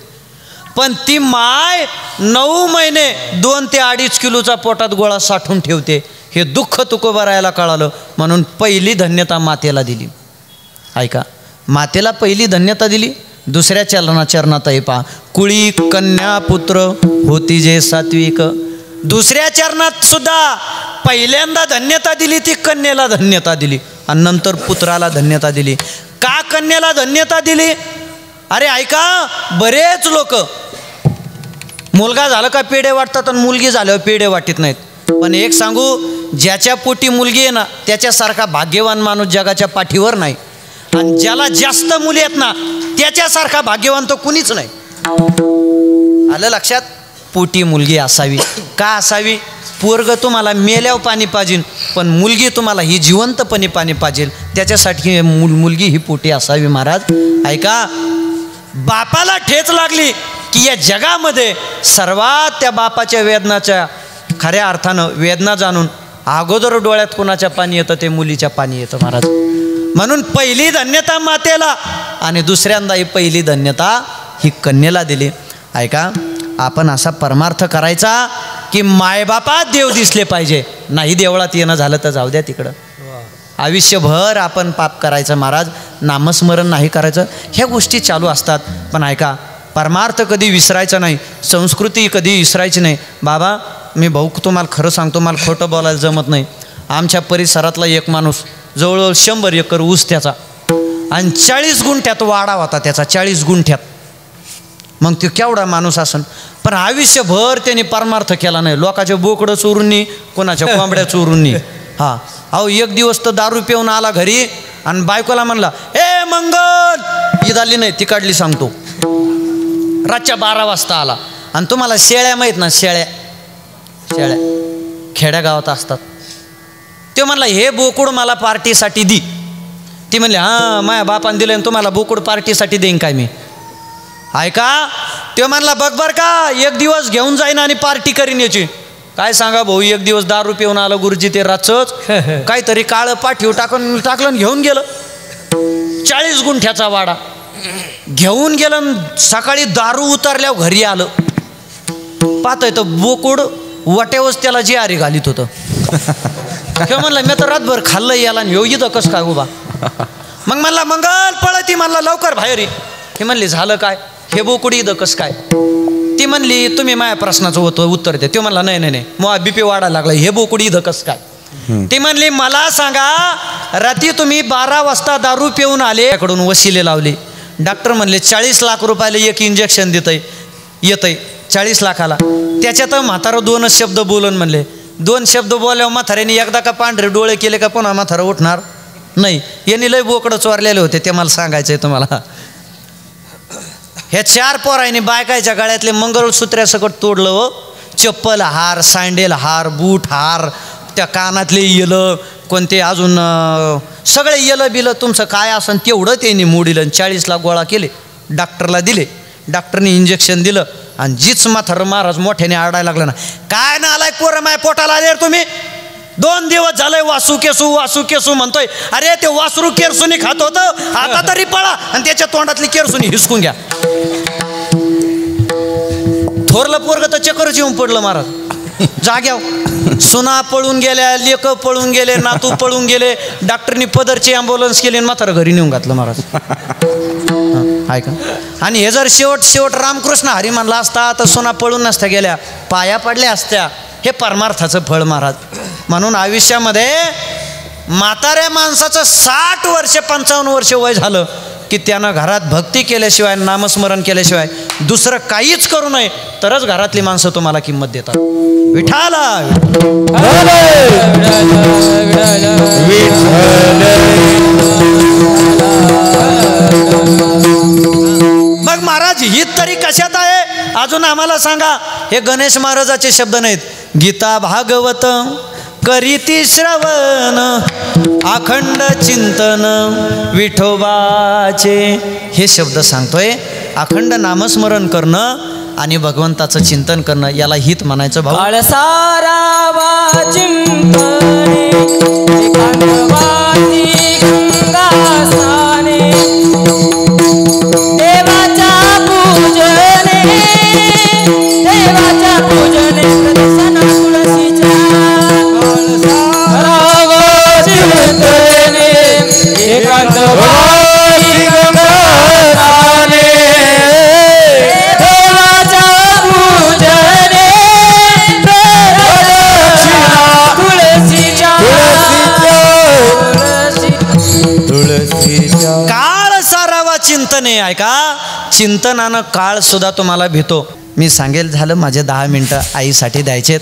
पण ती माय 9 महिने 2 ते 2.5 किलोचा पोटात गोळा साठवून ठेवते. हे दुःख तुकोबारायला कळालं, म्हणून पहिली धन्यता मातेला दिली. ऐका, मातेला पहिली धन्यता दिली. दुसऱ्या चरणात आहे पहा, कुळी कन्या पुत्र होती जे सात्विक. दुसऱ्या चरणात सुद्धा पहिल्यांदा धन्यता दिली ती कन्येला धन्यता दिली आणि नंतर पुत्राला धन्यता दिली. का कन्येला धन्यता दिली? अरे ऐका, बरेच लोक मुलगा झालं का पेढे वाटतात आणि मुलगी झाल्यावर पेढे वाटत नाहीत. पण एक सांगू, ज्याच्या पोटी मुलगी आहे ना त्याच्यासारखा भाग्यवान माणूस जगाच्या पाठीवर नाही. आणि ज्याला जास्त मुली आहेत ना त्याच्यासारखा भाग्यवान तो कुणीच नाही. आलं लक्षात? पोटी मुलगी असावी. का असावी? पोरग तुम्हाला मेल्यावर पाणी पाहिजे, पण मुलगी तुम्हाला ही जिवंतपणे पाणी पाहिजे. त्याच्यासाठी मुलगी ही पोटी असावी. महाराज ऐका, बापाला ठेच लागली की या जगामध्ये सर्वात त्या बापाच्या वेदनाच्या खऱ्या अर्थानं वेदना जाणून अगोदर डोळ्यात कोणाच्या पाणी येतं ते मुलीच्या पाणी येतं महाराज. म्हणून पहिली धन्यता मातेला आणि दुसऱ्यांदा ही पहिली धन्यता ही कन्येला दिली. ऐका, आपण असा परमार्थ करायचा की मायबापात देव दिसले पाहिजे. नाही देवळात येणं झालं तर जाऊ द्या तिकडं. आयुष्यभर आपण पाप करायचं महाराज, नामस्मरण नाही करायचं. ह्या गोष्टी चालू असतात. पण ऐका, परमार्थ कधी विसरायचा नाही, संस्कृती कधी विसरायची नाही. बाबा मी भाऊ तुम्हाला खरं सांगतो, मला खोटं बोलायला जमत नाही. आमच्या परिसरातला एक माणूस जवळजवळ 100 एकर ऊस त्याचा आणि 40 गुंठ्यात वाडा होता त्याचा. 40 गुंठ्यात. मग तो केवढा माणूस असन, पण आयुष्यभर त्यांनी परमार्थ केला नाही. लोकांच्या बोकडं चोरूननी, कोणाच्या कोंबड्या चोरूननी. हा अहो, एक दिवस तर दारू पिऊन आला घरी आणि बायकोला म्हणला, ए मंगल, ईद आली नाही ती काढली सांगतो. रातच्या 12 वाजता आला. आणि तुम्हाला शेळ्या माहीत ना, शेळ्या खेड्यागावात असतात. ते म्हणला, हे बोकुड मला पार्टीसाठी दी. ती म्हणली, हां माझ्या बापाने दिलं आणि तुम्हाला बोकुड पार्टीसाठी देईन काय मी? ऐका, ते म्हणला, बघ बरं का, एक दिवस घेऊन जाईन आणि पार्टी करीन याची. काय सांगा भाऊ, एक दिवस दारू पिऊन आलं गुरुजी, ते रातच काहीतरी काळं पाठीव टाकलं घेऊन गेलं. 40 गुंठ्याचा वाडा घेऊन गेलं. सकाळी दारू उतरल्यावर घरी आलं, पाहतोय तर बोकुड वाट्यावरच त्याला जी आरी घालीत होतं. किंवा म्हणलं, मी तर रातभर खाल्लं याला आणि ह्यो इथं कसं काय उभा? मग म्हणला, मंगल पळती, म्हणला लवकर बाहेर ये. हे म्हणली, झालं काय? हे बोकुड इथं कसं काय? ती म्हणली, तुम्ही माझ्या प्रश्नाचं उत्तर द्या. ते म्हणला, नाही नाही नाही, मग BP वाढायला लागला, हे बोकुड इथं कसं काय? ती म्हणली, मला सांगा, रात्री तुम्ही 12 वाजता दारू पिऊन आले, कडून वशिले लावले. डॉक्टर म्हणले 40 लाख रुपयाला एक इंजेक्शन येतंय 40 लाखाला. त्याच्यात म्हातारं 2च शब्द बोलून म्हणले. 2 शब्द बोलल्यावर म्हाताऱ्याने एकदा का पांढरे डोळे केले का पुन्हा म्हातारं उठणार नाही. यांनी लय बोकडं चोरलेले होते, ते मला सांगायचं आहे तुम्हाला. ह्या 4 पोरांनी बायकाच्या गळ्यातले मंगळसूत्र्यासकट तोडलं हो. चप्पल हार, सँडेल हार, बूट हार, त्या कानातले येलं, कोणते अजून सगळे येलं बिलं तुमचं काय असन तेवढं त्यांनी मोडीलं. 40 लाख गोळा केले, डॉक्टरला दिले. डॉक्टरने इंजेक्शन दिलं आणि जीच म्हातारं महाराज मोठ्याने आरडायला लागलं ना, काय ना आलाय पोरं माय पोटाला आले तुम्ही, 2 दिवस झालंय वासू केसू म्हणतोय. अरे ते वासरू केरसुनी खात होतं, आता तरी पळा आणि त्याच्या तोंडातली केरसुनी हिसकून घ्या. थोरलं पोरग तर चक्करच येऊन पडलं महाराज जाग्याव. सुना पळून गेल्या, लेक पळून गेले, नातू पळून गेले. डॉक्टरनी पदरची ॲम्ब्युलन्स केली आणि म्हातारं घरी नेऊन घातलं महाराज. ऐका, आणि हे जर शेवट रामकृष्ण हरी म्हणला असता तर सुना पळून नसत्या गेल्या, पाया पडल्या असत्या. हे परमार्थाचं फळ महाराज. म्हणून आयुष्यामध्ये म्हाताऱ्या माणसाचं 60 वर्ष 55 वर्ष वय झालं की त्यानं घरात भक्ती केल्याशिवाय, नामस्मरण केल्याशिवाय दुसरं काहीच करू नये, तरच घरातली माणसं तुम्हाला किंमत देतात. विठाला मग महाराज ही तरी कशात आहे अजून आम्हाला सांगा. हे गणेश महाराजाचे शब्द नाहीत. गीता भागवत करीती श्रवण, अखंड चिंतन विठोबाचे, हे शब्द सांगतोय. अखंड नामस्मरण करणं आणि भगवंताचं चिंतन करणं याला हित म्हणायचं भाऊ. सारावा चिंतने एकांतवासी गंगास्थाने, देवाच्या पूजने प्रदर्शना तुळशीच्या. सारावा चिंतने एकांतवासी गंगास्थाने, देवाच्या पूजने प्रदर्शना तुळशीच्या. काळ सारावा चिंतने. ऐका, चिंतनानं काळ सुद्धा तुम्हाला भेटतो. मी सांगेल झालं माझे 10 मिनटं आईसाठी द्यायचेत.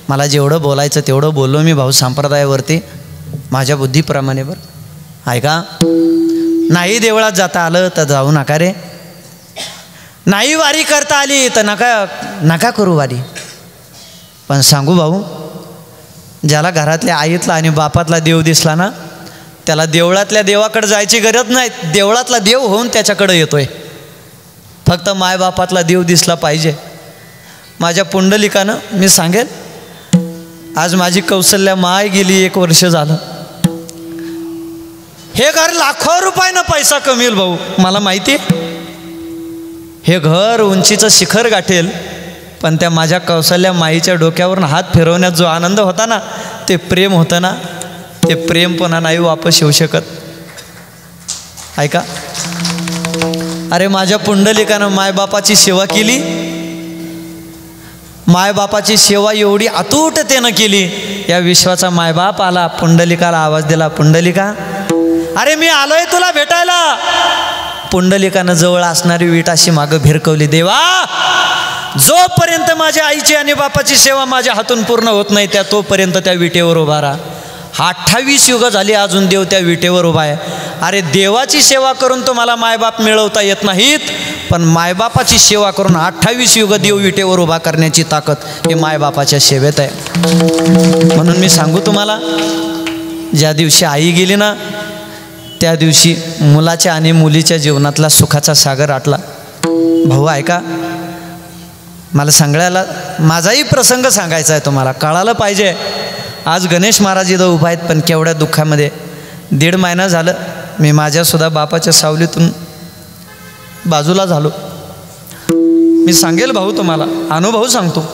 मला जेवढं बोलायचं तेवढं बोललो मी भाऊ संप्रदायावरती माझ्या बुद्धीप्रमाणे. बरं ऐका, नाही देवळात जाता आलं तर जाऊ नका रे, नाही वारी करता आली तर नका करू वारी. पण सांगू भाऊ, ज्याला घरातल्या आईतला आणि बापातला देव दिसला ना, त्याला देवळातल्या देवाकडे जायची गरज नाही. देवळातला देव होऊन त्याच्याकडे येतोय. फक्त मायबापातला देव दिसला पाहिजे. माझ्या पुंडलिकानं मी सांगेल, आज माझी कौशल्या माय गेली 1 वर्ष झालं. हे घर लाखो रुपयानं पैसा कमील भाऊ, मला माहिती. हे घर उंचीचं शिखर गाठेल, पण त्या माझ्या कौशल्या माईच्या डोक्यावरून हात फिरवण्यात जो आनंद होता ना, ते प्रेम होतं ना, ते प्रेम पुन्हा नाही वापस येऊ शकत. ऐका, अरे माझ्या पुंडलिकानं मायबापाची सेवा केली. मायबापाची सेवा एवढी अतूटतेनं केली. या विश्वाचा मायबाप आला, पुंडलिकाला आवाज दिला, पुंडलिका अरे मी आलोय तुला भेटायला. पुंडलिकानं जवळ असणारी वीट अशी मागं भिरकवली. देवा, जोपर्यंत माझ्या आईची आणि बापाची सेवा माझ्या हातून पूर्ण होत नाही तोपर्यंत त्या विटेवर उभा राहा. 28 युग झाली अजून देव त्या विटेवर उभा आहे. अरे देवाची सेवा करून तुम्हाला मायबाप मिळवता येत नाहीत, पण मायबापाची सेवा करून 28 युग देव विटेवर उभा करण्याची ताकद हे मायबापाच्या सेवेत आहे. म्हणून मी सांगू तुम्हाला, ज्या दिवशी आई गेली ना, त्या दिवशी मुलाच्या आणि मुलीच्या जीवनातला सुखाचा सागर आटला. भाऊ ऐका, मला सगळ्याला माझाही प्रसंग सांगायचा आहे, तुम्हाला कळालं पाहिजे. आज गणेश महाराज इथं उभा आहेत, पण केवढ्या दुःखामध्ये. 1.5 महिना झालं मी माझ्यासुद्धा बापाच्या सावलीतून बाजूला झालो. मी सांगेल भाऊ तुम्हाला, अनुभव सांगतो.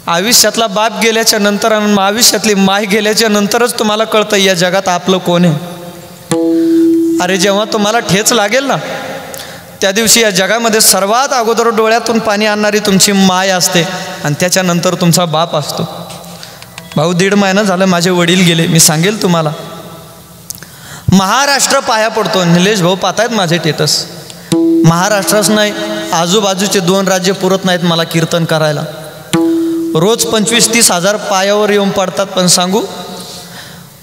आयुष्यातला बाप गेल्याच्या नंतर आणि आयुष्यातली माय गेल्याच्या नंतरच तुम्हाला कळतं या जगात आपलं कोण आहे. अरे जेव्हा तुम्हाला ठेच लागेल ना, त्या दिवशी या जगामध्ये सर्वात अगोदर डोळ्यातून पाणी आणणारी तुमची माय असते आणि त्याच्यानंतर तुमचा बाप असतो. भाऊ 1.5 महिना झालं माझे वडील गेले. मी सांगेल तुम्हाला, महाराष्ट्र पाया पडतो. निलेश भाऊ पाहतायत माझे टेटस. महाराष्ट्रच नाही, आजूबाजूचे 2 राज्य पुरत नाहीत मला कीर्तन करायला. रोज 25-30 हजार पायावर येऊन पडतात. पण सांगू,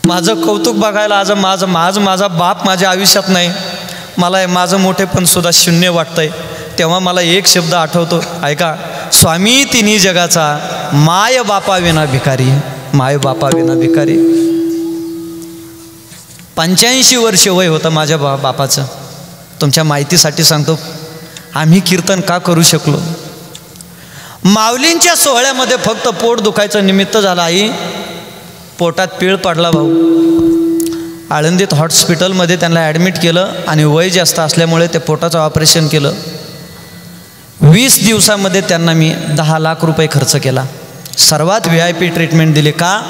माझं कौतुक बघायला आज माझा बाप माझ्या आयुष्यात नाही. मला माझं मोठेपण सुद्धा शून्य वाटतंय. तेव्हा मला एक शब्द आठवतो. ऐका, स्वामी तिन्ही जगाचा, माय बापा विना भिकारी, माय बापा विना भिकारी. 85 वर्ष वय होतं माझ्या बापाचं. तुमच्या माहितीसाठी सांगतो, आम्ही कीर्तन का करू शकलो. माऊलींच्या सोहळ्यामध्ये फक्त पोट दुखायचं निमित्त झालं. आई पोटात पीळ पडला भाऊ. आळंदीत हॉस्पिटलमध्ये त्यांना ॲडमिट केलं आणि वय जास्त असल्यामुळे ते पोटाचं ऑपरेशन केलं. 20 दिवसामध्ये त्यांना मी 10 लाख रुपये खर्च केला. सर्वात VIP ट्रीटमेंट दिली. का?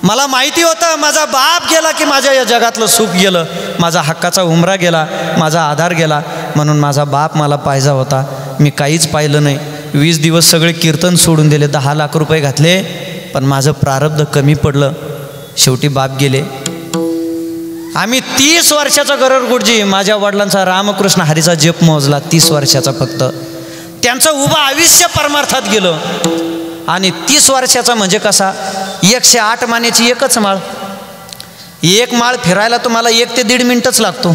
मला माहिती होतं माझा बाप गेला की माझ्या या जगातलं सुख गेलं, माझा हक्काचा उमरा गेला, माझा आधार गेला. म्हणून माझा बाप मला पाहिजे होता. मी काहीच पाहिलं नाही. 20 दिवस सगळे कीर्तन सोडून दिले. 10 लाख रुपये घातले, पण माझं प्रारब्ध कमी पडलं. शेवटी बाप गेले. आम्ही 30 वर्षाचा गरर गुडजी माझ्या वडिलांचा रामकृष्ण हरीचा जप मोजला. 30 वर्षाचा फक्त. त्यांचं उभं आयुष्य परमार्थात गेलं. आणि 30 वर्षाचा म्हणजे कसा? 108 मानेची एकच माळ. एक माळ फिरायला तुम्हाला 1 ते 1.5 मिनिटच लागतो.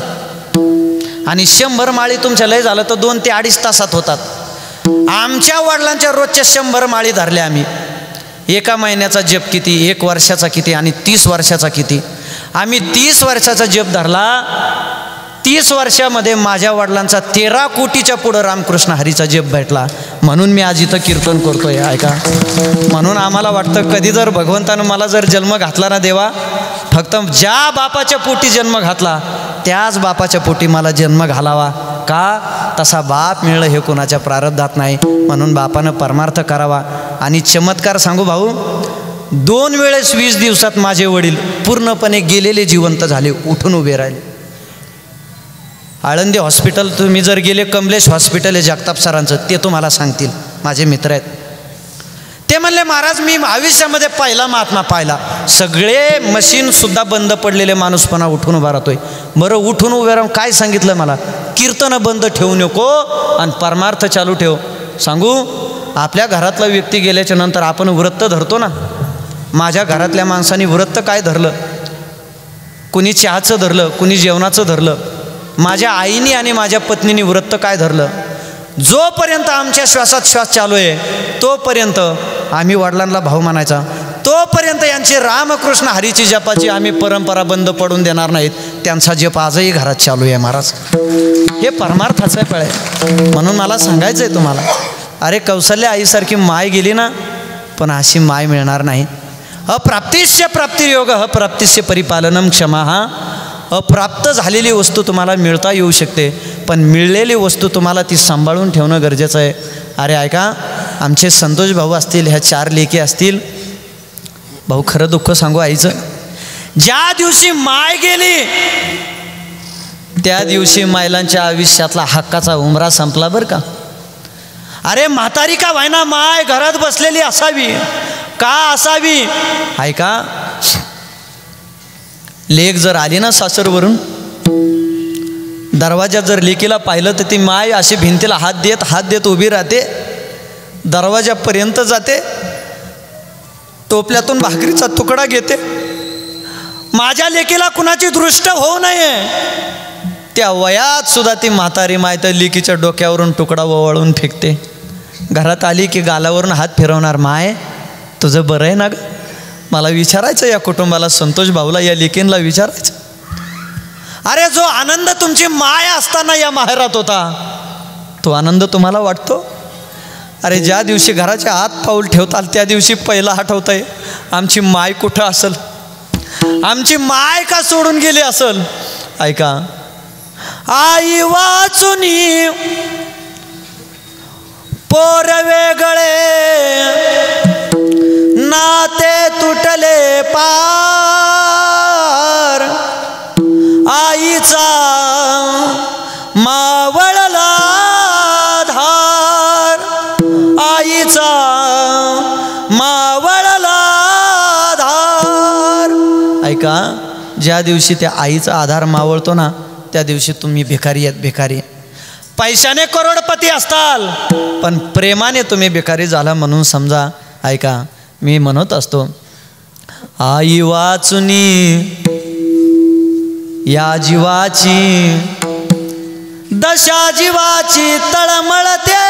आणि 100 माळी तुमच्या लय झालं तर 2 ते 2.5 तासात होतात. आमच्या वडिलांच्या रोजच्या 100 माळी धरल्या आम्ही. एका महिन्याचा जप किती, 1 वर्षाचा किती आणि 30 वर्षाचा किती. आम्ही 30 वर्षाचा जप धरला. 30 वर्षामध्ये माझ्या वडिलांचा 13 कोटीच्या पुढं रामकृष्ण हरीचा जप भेटला. म्हणून मी आज इथं कीर्तन करतोय. ऐका, म्हणून आम्हाला वाटतं कधी जर भगवंतानं मला जर जन्म घातला ना देवा, फक्त ज्या बापाच्या पोटी जन्म घातला त्याच बापाच्या पोटी मला जन्म घालावा. का? तसा बाप मिळणं हे कोणाच्या प्रारब्धात नाही. म्हणून बापानं परमार्थ करावा. आणि चमत्कार सांगू भाऊ, 2 वेळेस 20 दिवसात माझे वडील पूर्णपणे गेलेले जिवंत झाले, उठून उभे राहिले. आळंदी हॉस्पिटल तुम्ही जर गेले, कमलेश हॉस्पिटल आहे जगताप सरांचं, ते तुम्हाला सांगतील. माझे मित्र आहेत. ते म्हणले महाराज मी आयुष्यामध्ये पहिला महात्मा पाहिला. सगळे मशीनसुद्धा बंद पडलेले माणूसपणा उठून उभा राहतोय. बरं उठून उभे राहून काय सांगितलं मला? कीर्तन बंद ठेवू नको आणि परमार्थ चालू ठेव. सांगू, आपल्या घरातला व्यक्ती गेल्याच्या नंतर आपण व्रत धरतो ना. माझ्या घरातल्या माणसांनी व्रत काय धरलं? कुणी चहाचं धरलं, कुणी जेवणाचं धरलं. माझ्या आईने आणि माझ्या पत्नीने व्रत काय धरलं? जोपर्यंत आमच्या श्वासात श्वास चालू आहे तोपर्यंत आम्ही वडिलांना भाऊ मानायचा. तोपर्यंत यांची रामकृष्ण हरीची जपाची आम्ही परंपरा बंद पडून देणार नाहीत. त्यांचा जप आजही घरात चालू आहे महाराज. हे परमार्थाचं फळ आहे. म्हणून मला सांगायचं आहे तुम्हाला, अरे कौशल्या आईसारखी माय गेली ना, पण अशी माय मिळणार नाही. अप्राप्तिश्य प्राप्तियोग अप्राप्तिश्य परिपालनम क्षमा. अप्राप्त झालेली वस्तू तुम्हाला मिळता येऊ शकते, पण मिळलेली वस्तू तुम्हाला ती सांभाळून ठेवणं गरजेचं आहे. अरे ऐका, आमचे संतोष भाऊ असतील, ह्या 4 लेकी असतील. भाऊ खरं दुःख सांगू आईचं, ज्या दिवशी माय गेली त्या दिवशी महिलांच्या आयुष्यातला हक्काचा उमरा संपला बरं का. अरे म्हातारी का व्हायना माय घरात बसलेली असावी. का असावी? ऐका, लेक जर आली ना सासरवरून, दरवाजात जर लेकीला पाहिलं तर ती माय अशी भिंतीला हात देत उभी राहते. दरवाजापर्यंत जाते, टोपल्यातून भाकरीचा तुकडा घेते. माझ्या लेकीला कुणाची दृष्ट होऊ नये, त्या वयात सुद्धा ती म्हातारी माय तर लेकीच्या डोक्यावरून तुकडा ओवाळून फेकते. घरात आली की गालावरून हात फिरवणार, माय तुझं बरं आहे ना ग? मला विचारायचं या कुटुंबाला, संतोष भाऊला, या लेकींना विचारायचं. अरे जो आनंद तुमची माय असताना या माहेरात होता, तो आनंद तुम्हाला वाटतो? अरे ज्या दिवशी घराच्या आत पाऊल ठेवताल त्या दिवशी पहिला आठवत आहे, आमची माय कुठं असेल, आमची माय का सोडून गेली असेल. ऐका, आई वाचुनी पोर वेगळे, नाते तुटले पार, आईचा मावळला धार, आईचा मावळला धार. ऐका, ज्या दिवशी त्या आईचा आधार मावळतो ना, त्या दिवशी तुम्ही भिकारी आहेत, भिकारी. पैशाने करोडपती असताल, पण प्रेमाने तुम्ही भिकारी झाला म्हणून समजा. ऐका, मी म्हणत असतो, आई वाचुनी या जीवाची, दशा जीवाची तळमळते,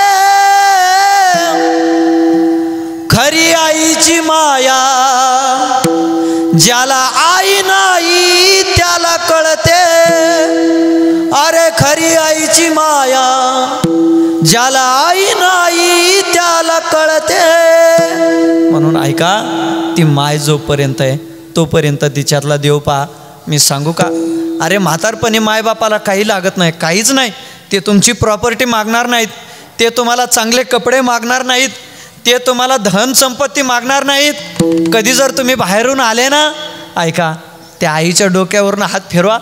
खरी आईची माया ज्याला आई नाही त्याला कळते. अरे खरी आईची माया ज्याला आई नाही त्या देवाला कळते. म्हणून ऐका, ती माय जोपर्यंत आहे तोपर्यंत तिच्यातला देव पहा. मी सांगू का, अरे म्हातारपणी मायबापाला काही लागत नाही, काहीच नाही. ते तुमची प्रॉपर्टी मागणार नाहीत, ते तुम्हाला चांगले कपडे मागणार नाहीत, ते तुम्हाला धन संपत्ती मागणार नाहीत. कधी जर तुम्ही बाहेरून आले ना, ऐका, त्या आईच्या डोक्यावरून हात फिरवा,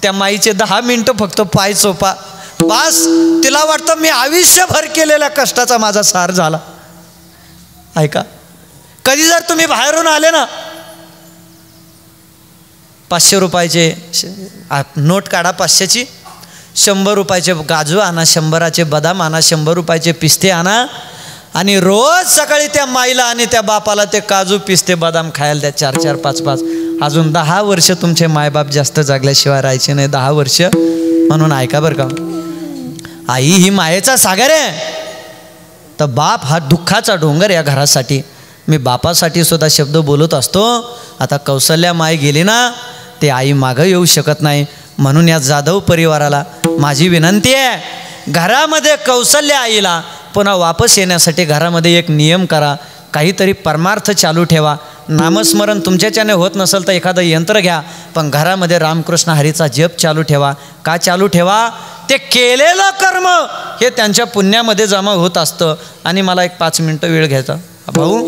त्या माईचे 10 मिनटं फक्त पाय चोपा, बस तिला वाटतं मी आयुष्यभर केलेल्या कष्टाचा माझा सार झाला. ऐका, कधी जर तुम्ही बाहेरून आले ना, 500 रुपयाचे नोट काढा, 500ची, 100 रुपयाचे काजू आणा, 100चे बदाम आणा, 100 रुपयाचे पिस्ते आणा, आणि रोज सकाळी त्या माईला आणि त्या बापाला ते काजू पिस्ते बदाम खायला द्या, 4-4, 5-5. अजून 10 वर्ष तुमचे मायबाप जास्त जगल्याशिवाय राहायचे नाही, 10 वर्ष. म्हणून ऐका बरं का, आई ही मायेचा सागर आहे, तर बाप हा दुःखाचा डोंगर या घरासाठी. मी बापासाठी सुद्धा शब्द बोलत असतो. आता कौशल्या माय गेली ना, ते आई मागं येऊ शकत नाही. म्हणून या जाधव परिवाराला माझी विनंती आहे, घरामध्ये कौशल्या आईला पुन्हा वापस येण्यासाठी घरामध्ये एक नियम करा, काहीतरी परमार्थ चालू ठेवा. नामस्मरण तुमच्याच्याने होत नसेल तर एखादं यंत्र घ्या, पण घरामध्ये रामकृष्ण हरीचा जप चालू ठेवा. का चालू ठेवा? ते केलेलं कर्म हे त्यांच्या पुण्यामध्ये जमा होत असतं. आणि मला एक 5 मिनटं वेळ घ्यायचा. भाऊ,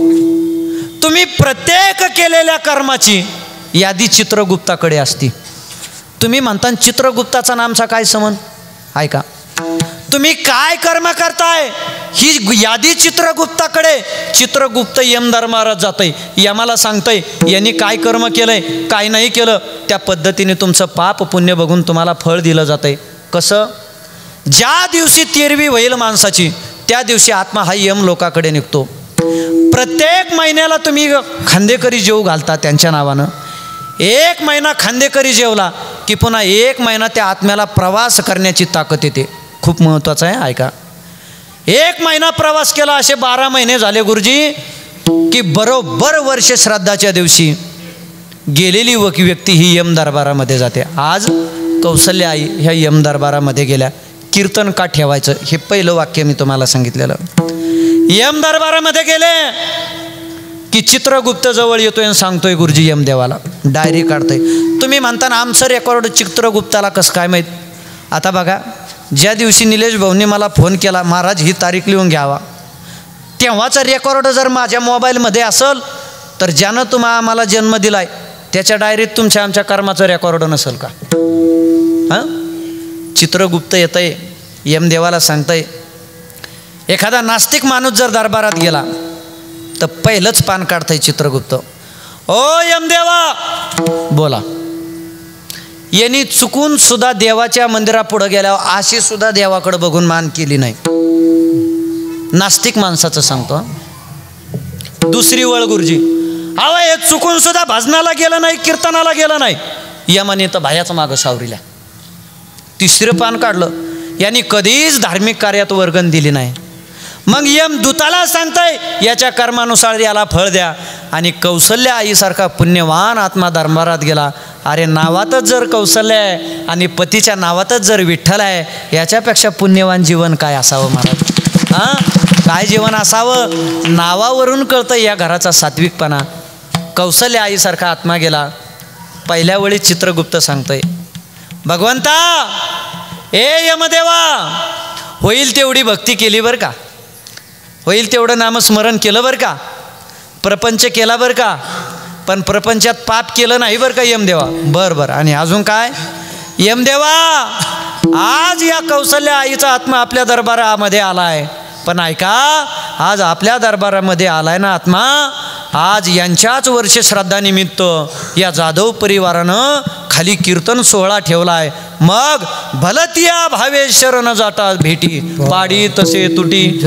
तुम्ही प्रत्येक केलेल्या कर्माची यादी चित्रगुप्ताकडे असती. तुम्ही म्हणता चित्रगुप्ताचा नामचा काय संबंध? ऐका, तुम्ही काय कर्म करताय ही यादी चित्रगुप्ताकडे. चित्रगुप्त यमधर्मारात जातंय, यमाला सांगतंय यांनी काय कर्म केलंय, काय नाही केलं. त्या पद्धतीने तुमचं पाप पुण्य बघून तुम्हाला फळ दिलं जातंय. कसं? ज्या दिवशी 13वी होईल माणसाची, त्या दिवशी आत्मा हा यम लोकाकडे निघतो. प्रत्येक महिन्याला तुम्ही खांदेकरी जेव घालता त्यांच्या नावानं. 1 महिना खांदेकरी जेवला की पुन्हा 1 महिना त्या आत्म्याला प्रवास करण्याची ताकद येते. खूप महत्त्वाचं आहे, ऐका. 1 महिना प्रवास केला, असे 12 महिने झाले गुरुजी, की बरोबर वर्ष श्राद्धाच्या दिवशी गेलेली व्यक्ती ही यम दरबारामध्ये जाते. आज कौशल्या आई ह्या यम दरबारामध्ये गेल्या. कीर्तन का ठेवायचं हे पहिलं वाक्य मी तुम्हाला सांगितलेलं. यम दरबारामध्ये गेले की चित्रगुप्त जवळ येतोय आणि सांगतोय गुरुजी यमदेवाला, डायरी काढतोय. तुम्ही म्हणताना आमचं रेकॉर्ड चित्रगुप्ताला कसं काय माहीत? आता बघा, ज्या दिवशी निलेश भाऊंनी मला फोन केला, महाराज ही तारीख लिहून घ्यावा, तेव्हाचा रेकॉर्ड जर माझ्या मोबाईलमध्ये असेल तर ज्यानं आम्हाला जन्म दिलाय त्याच्या डायरीत तुमच्या आमच्या कर्माचं रेकॉर्ड नसेल का? हां, चित्रगुप्त येतंय, यमदेवाला सांगतंय. एखादा नास्तिक माणूस जर दरबारात गेला तर पहिलंच पान काढतंय चित्रगुप्त. ओ यमदेवा बोला. यांनी चुकून सुद्धा देवाच्या मंदिरापुढं गेल्यावर अशी सुद्धा देवाकडे बघून मान केली नाही. नास्तिक माणसाचं सांगतो. दुसरी वळ गुरुजी, अहो हे चुकून सुद्धा भजनाला गेलं नाही, कीर्तनाला गेलं नाही, यमाने तर भायाचं मागं सावरीला. तिसरं पान काढलं, यांनी कधीच धार्मिक कार्यात वर्गण दिली नाही. मग यम दूताला सांगताय याच्या कर्मानुसार याला फळ द्या. आणि कौशल्या आईसारखा पुण्यवान आत्मा दरबारात गेला. अरे नावातच जर कौशल्य आहे आणि पतीच्या नावातच जर विठ्ठल आहे, याच्यापेक्षा पुण्यवान जीवन काय असावं महाराज? हां, काय जीवन असावं? नावावरून कळतं या घराचा सात्विकपणा. कौशल्या आईसारखा आत्मा गेला. पहिल्या वेळी चित्रगुप्त सांगतोय, भगवंता ए यमदेवा, होईल तेवढी भक्ती केली बरं का, होईल तेवढं नामस्मरण केलं बरं का, प्रपंच केला बरं का, पण प्रपंचात पाप केलं नाही बरं का यमदेवा. बरं बरं, आणि अजून काय? यमदेवा, आज या कौशल्या आईचा आत्मा आपल्या दरबारामध्ये आलाय, पण ऐका, आज आपल्या दरबारामध्ये आलाय ना आत्मा, आज यांच्याच वर्ष श्राद्धानिमित्त या जाधव परिवारानं खाली कीर्तन सोहळा ठेवलाय. मग भलतिया भावे शरण जाता भेटी, पाडी तसे तुटी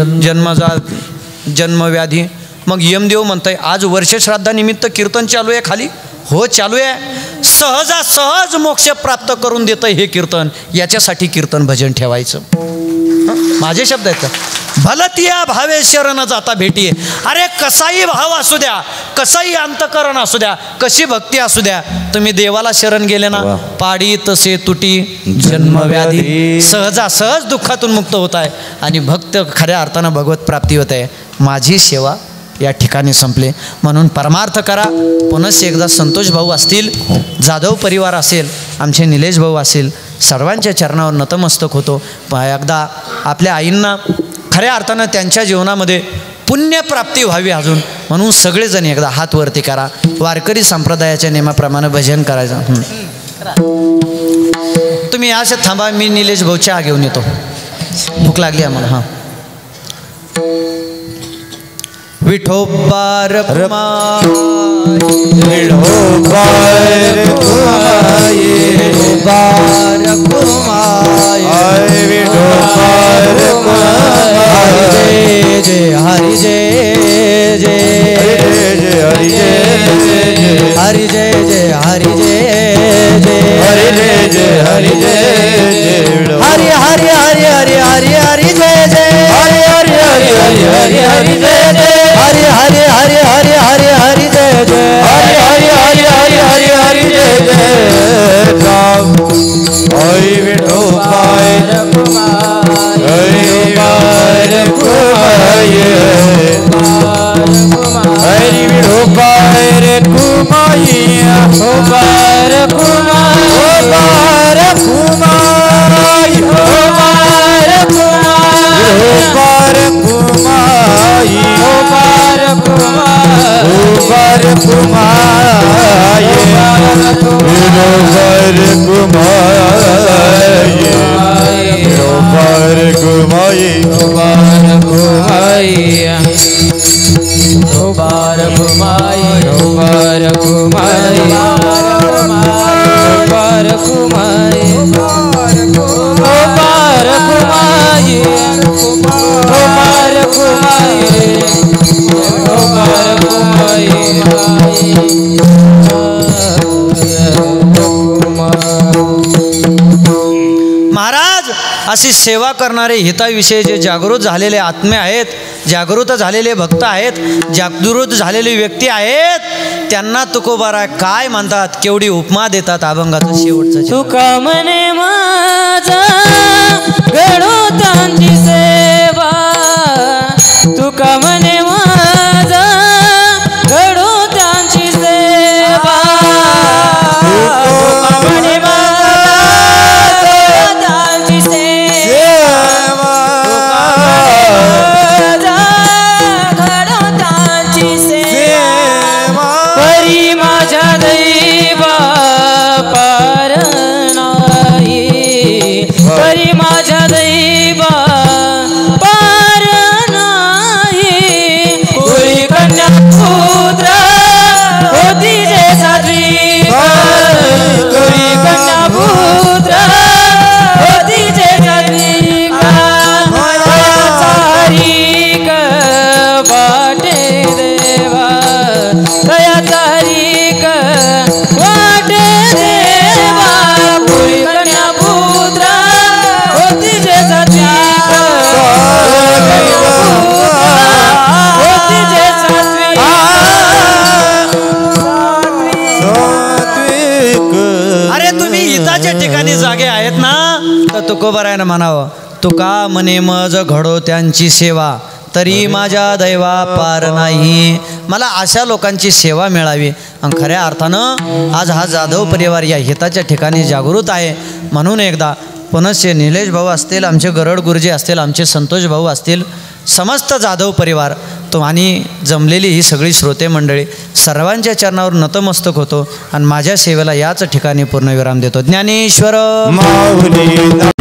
जन्मव्याधी. मग यमदेव म्हणताय आज वर्ष श्राद्धानिमित्त कीर्तन चालू आहे खाली. हो चालू आहे. सहजासहज मोक्ष प्राप्त करून देतं हे कीर्तन. याच्यासाठी कीर्तन भजन ठेवायचं. माझे शब्द आहेत का? भलतिया भावे शरण जाता भेटी. अरे कसाही भाव असू द्या, कसाही अंतकरण असू द्या, कशी भक्ती असू द्या, तुम्ही देवाला शरण गेले ना, वा. पाडी तसे तुटी जन्मव्याधी, सहजासहज दुःखातून मुक्त होत आहे आणि भक्त खऱ्या अर्थानं भगवत प्राप्ती होत आहे. माझी सेवा या ठिकाणी संपले. म्हणून परमार्थ करा. पुनश्च एकदा संतोष भाऊ असतील, जाधव परिवार असेल, आमचे निलेश भाऊ असेल, सर्वांच्या चरणावर नतमस्तक होतो. एकदा आपल्या आईंना खऱ्या अर्थानं त्यांच्या जीवनामध्ये पुण्यप्राप्ती व्हावी अजून, म्हणून सगळेजण एकदा हात वरती करा. वारकरी संप्रदायाच्या नियमाप्रमाणे भजन करायचं. तुम्ही असे थांबा, मी निलेश भाऊ चहा घेऊन येतो, भूक लागली आम्हाला. हां. विठोबा रखुमाई, विठोबा रखुमाई, विठोबा रखुमाई, विठोबा रखुमाई. जय जय हरि जय जय हरि जय हरि जय जय हरि जय जय हरि जय जय हरि जय जय हरि हरि हरि हरि हरि हरि जय जय हरि हरि हरि हरि हरि हरि जय जय हरि हरि हरि हरि हरि हरि जय जय हरि हरि हरि हरि हरि हरि जय जय राम. हरि विठोबा रखुमाई, हरि रखुमाई, हरि विठोबा रखुमाई, विठोबा रखुमाई, विठोबा रखुमाई, विठोबा रखुमाई, विठोबा रखुमाई, विठोबा रखुमाई, विठोबा रखुमाई, विठोबा रखुमाई, विठोबा रखुमाई. बार घुमाई, बार घुमाई, बार घुमाई, बार घुमाई, बार महाराज अशी सेवा करणारे हिताविषयी जे जागृत झालेले आत्मे आहेत, जागृत झालेले भक्त आहेत, जागृत झालेली व्यक्ती आहेत, त्यांना तुकोबारा काय म्हणतात, केवढी उपमा देतात अभंगाचं शेवटचं. तुका म्हणे माझा घडो त्यांची सेवा, तुका म्हणे माझा घडो त्यांची सेवा, तुका म्हणे त्यांची सेवा, घडो त्यांची सेवा, परी माझ्या दैवा पार नाही, परी माझ्या दैवा पार नाही, कुळी कन्या पुत्र होती जे सात्विक, कुळी कन्या पुत्र होती जे सात्विक, तारीख वाटे देवा, दया तारीख वाटे देवा, कुळी कन्या पुत्र होती जे सात्विक, होती जे सात्विक. अरे तुम्ही हिताच्या ठिकाणी जागे आहेत ना, तर तुकोबारायनं म्हणावं, तुका म्हणे मज घडो त्यांची सेवा, तरी माझ्या दैवा पार नाही. मला अशा लोकांची सेवा मिळावी. आणि खऱ्या अर्थानं आज हा जाधव परिवार या हिताच्या ठिकाणी जागृत आहे. म्हणून एकदा पुनश्च निलेश भाऊ असतील, आमचे गरड गुरुजी असतील, आमचे संतोष भाऊ असतील, समस्त जाधव परिवार तो आणि जमलेली ही सगळी श्रोते मंडळी सर्वांच्या चरणावर नतमस्तक होतो आणि माझ्या सेवेला याच ठिकाणी पूर्णविराम देतो. ज्ञानेश्वर माऊली